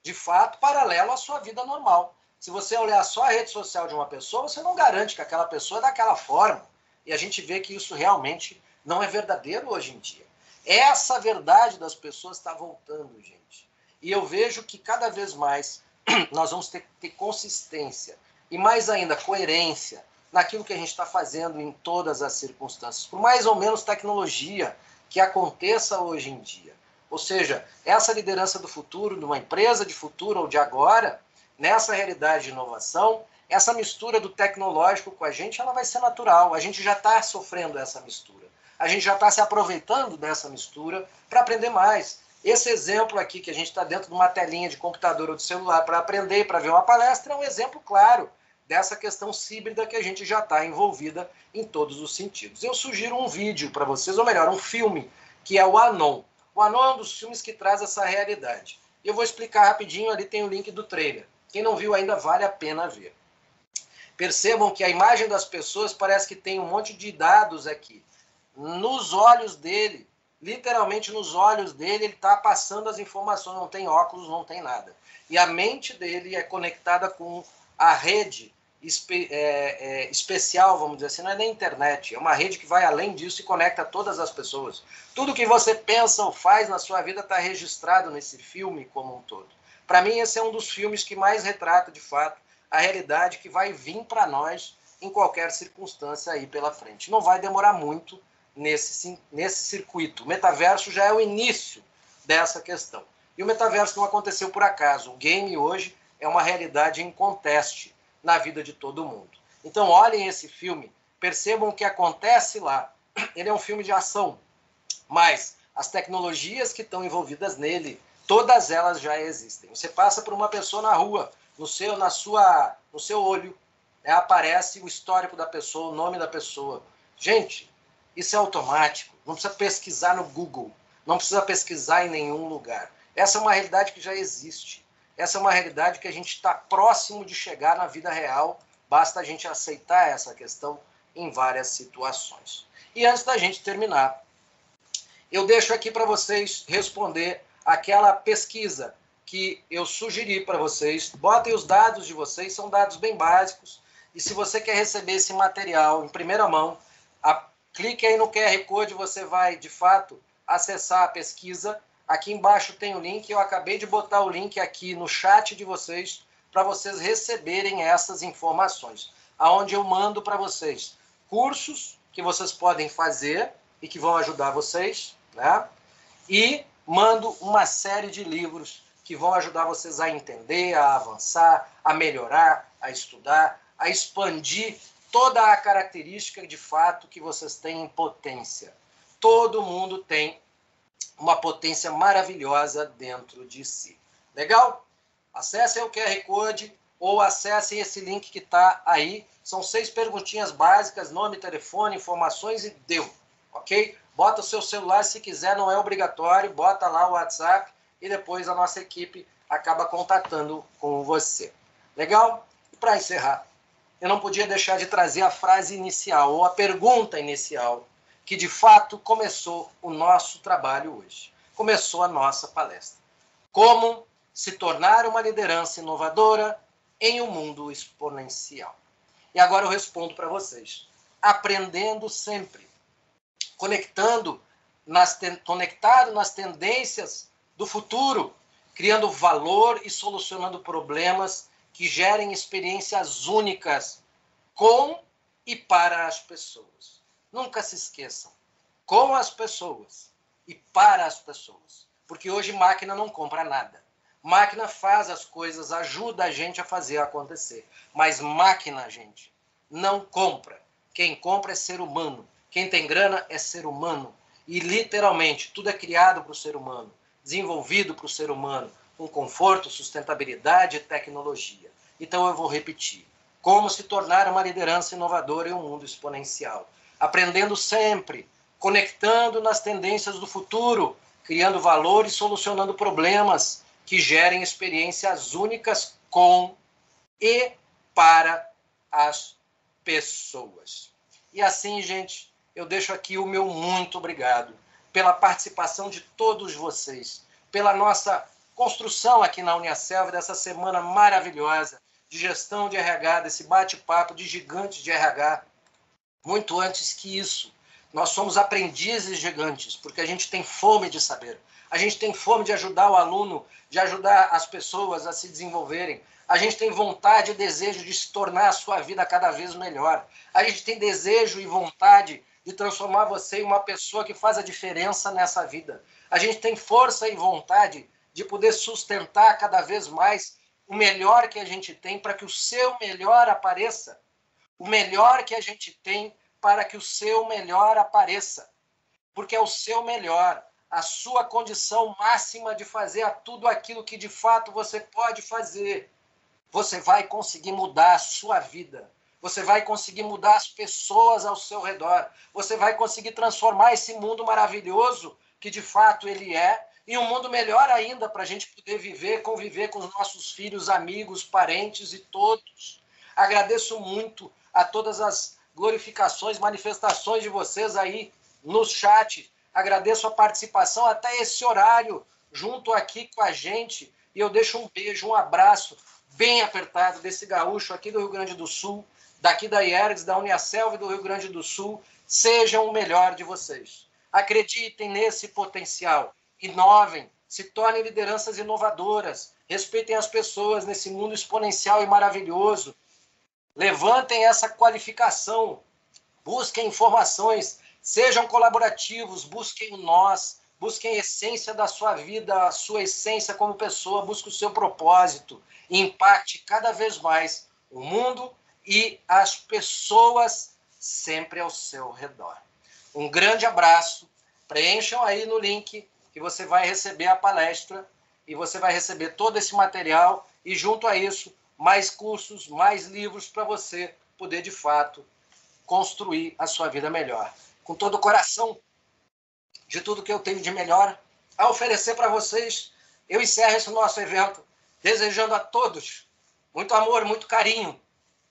de fato, paralelo à sua vida normal. Se você olhar só a rede social de uma pessoa, você não garante que aquela pessoa é daquela forma. E a gente vê que isso realmente não é verdadeiro hoje em dia. Essa verdade das pessoas está voltando, gente. E eu vejo que cada vez mais nós vamos ter que ter consistência e mais ainda coerência naquilo que a gente está fazendo em todas as circunstâncias, por mais ou menos tecnologia que aconteça hoje em dia. Ou seja, essa liderança do futuro, de uma empresa de futuro ou de agora, nessa realidade de inovação, essa mistura do tecnológico com a gente, ela vai ser natural. A gente já está sofrendo essa mistura. A gente já está se aproveitando dessa mistura para aprender mais. Esse exemplo aqui, que a gente está dentro de uma telinha de computador ou de celular para aprender e para ver uma palestra, é um exemplo claro dessa questão híbrida que a gente já está envolvida em todos os sentidos. Eu sugiro um vídeo para vocês, ou melhor, um filme, que é o Anon. O Anon é um dos filmes que traz essa realidade. Eu vou explicar rapidinho, ali tem o link do trailer. Quem não viu ainda, vale a pena ver. Percebam que a imagem das pessoas parece que tem um monte de dados aqui. Nos olhos dele, literalmente nos olhos dele, ele está passando as informações, não tem óculos, não tem nada. E a mente dele é conectada com a rede especial, vamos dizer assim, não é nem internet, é uma rede que vai além disso e conecta todas as pessoas. Tudo que você pensa ou faz na sua vida está registrado nesse filme como um todo. Para mim, esse é um dos filmes que mais retrata, de fato, a realidade que vai vir para nós em qualquer circunstância aí pela frente. Não vai demorar muito nesse circuito. O metaverso já é o início dessa questão. E o metaverso não aconteceu por acaso. O game hoje é uma realidade em conteste na vida de todo mundo. Então, olhem esse filme, percebam o que acontece lá. Ele é um filme de ação, mas as tecnologias que estão envolvidas nele, todas elas já existem. Você passa por uma pessoa na rua, no seu olho, aparece o histórico da pessoa, o nome da pessoa. Gente, isso é automático, não precisa pesquisar no Google, não precisa pesquisar em nenhum lugar. Essa é uma realidade que já existe. Essa é uma realidade que a gente está próximo de chegar na vida real, basta a gente aceitar essa questão em várias situações. E antes da gente terminar, eu deixo aqui para vocês responder aquela pesquisa que eu sugeri para vocês. Botem os dados de vocês, são dados bem básicos. E se você quer receber esse material em primeira mão, clique aí no QR Code, você vai, de fato, acessar a pesquisa. Aqui embaixo tem o link, eu acabei de botar o link aqui no chat de vocês para vocês receberem essas informações, aonde eu mando para vocês cursos que vocês podem fazer e que vão ajudar vocês, né? E mando uma série de livros que vão ajudar vocês a entender, a avançar, a melhorar, a estudar, a expandir toda a característica de fato que vocês têm em potência. Todo mundo tem uma potência maravilhosa dentro de si. Legal? Acessem o QR Code ou acessem esse link que está aí. São 6 perguntinhas básicas, nome, telefone, informações e deu. Ok? Bota o seu celular se quiser, não é obrigatório. Bota lá o WhatsApp e depois a nossa equipe acaba contatando com você. Legal? E para encerrar, eu não podia deixar de trazer a frase inicial ou a pergunta inicial que de fato começou o nosso trabalho hoje. Começou a nossa palestra. Como se tornar uma liderança inovadora em um mundo exponencial? E agora eu respondo para vocês. Aprendendo sempre. Conectado nas tendências do futuro, criando valor e solucionando problemas que gerem experiências únicas com e para as pessoas. Nunca se esqueçam, com as pessoas e para as pessoas. Porque hoje máquina não compra nada. Máquina faz as coisas, ajuda a gente a fazer acontecer. Mas máquina, gente, não compra. Quem compra é ser humano. Quem tem grana é ser humano. E literalmente, tudo é criado para o ser humano, desenvolvido para o ser humano, com conforto, sustentabilidade e tecnologia. Então eu vou repetir. Como se tornar uma liderança inovadora em um mundo exponencial? Aprendendo sempre, conectando nas tendências do futuro, criando valor e solucionando problemas que gerem experiências únicas com e para as pessoas. E assim, gente, eu deixo aqui o meu muito obrigado pela participação de todos vocês, pela nossa construção aqui na Uniaselv, dessa semana maravilhosa de gestão de RH, desse bate-papo de gigantes de RH. Muito antes que isso, Nós somos aprendizes gigantes, porque a gente tem fome de saber. A gente tem fome de ajudar o aluno, de ajudar as pessoas a se desenvolverem. A gente tem vontade e desejo de se tornar a sua vida cada vez melhor. A gente tem desejo e vontade de transformar você em uma pessoa que faz a diferença nessa vida. A gente tem força e vontade de poder sustentar cada vez mais o melhor que a gente tem para que o seu melhor apareça. O melhor que a gente tem para que o seu melhor apareça. Porque é o seu melhor, a sua condição máxima de fazer tudo aquilo que de fato você pode fazer. Você vai conseguir mudar a sua vida. Você vai conseguir mudar as pessoas ao seu redor. Você vai conseguir transformar esse mundo maravilhoso que de fato ele é em um mundo melhor ainda para a gente poder viver, conviver com os nossos filhos, amigos, parentes e todos. Agradeço muito a todas as glorificações, manifestações de vocês aí no chat. Agradeço a participação até esse horário junto aqui com a gente. E eu deixo um beijo, um abraço bem apertado desse gaúcho aqui do Rio Grande do Sul, daqui da IERGS, da Uniaselv do Rio Grande do Sul. Sejam o melhor de vocês. Acreditem nesse potencial. Inovem, se tornem lideranças inovadoras. Respeitem as pessoas nesse mundo exponencial e maravilhoso. Levantem essa qualificação. Busquem informações. Sejam colaborativos. Busquem o nós. Busquem a essência da sua vida, a sua essência como pessoa. Busque o seu propósito. E impacte cada vez mais o mundo e as pessoas sempre ao seu redor. Um grande abraço. Preencham aí no link que você vai receber a palestra e você vai receber todo esse material e, junto a isso, mais cursos, mais livros para você poder, de fato, construir a sua vida melhor. Com todo o coração, de tudo que eu tenho de melhor a oferecer para vocês, eu encerro esse nosso evento desejando a todos muito amor, muito carinho,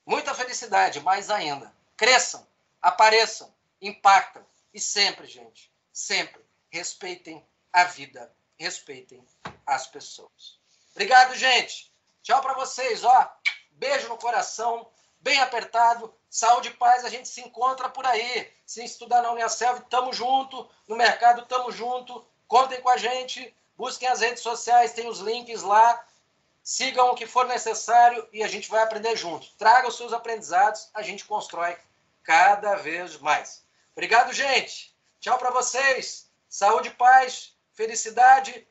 muita felicidade, mais ainda. Cresçam, apareçam, impactam e sempre, gente, sempre respeitem a vida, respeitem as pessoas. Obrigado, gente. Tchau para vocês, ó. Beijo no coração, bem apertado. Saúde e paz, a gente se encontra por aí. Se estudar na Uniaselv, tamo junto. No mercado, tamo junto. Contem com a gente. Busquem as redes sociais, tem os links lá. Sigam o que for necessário e a gente vai aprender junto. Traga os seus aprendizados, a gente constrói cada vez mais. Obrigado, gente. Tchau para vocês. Saúde, paz, felicidade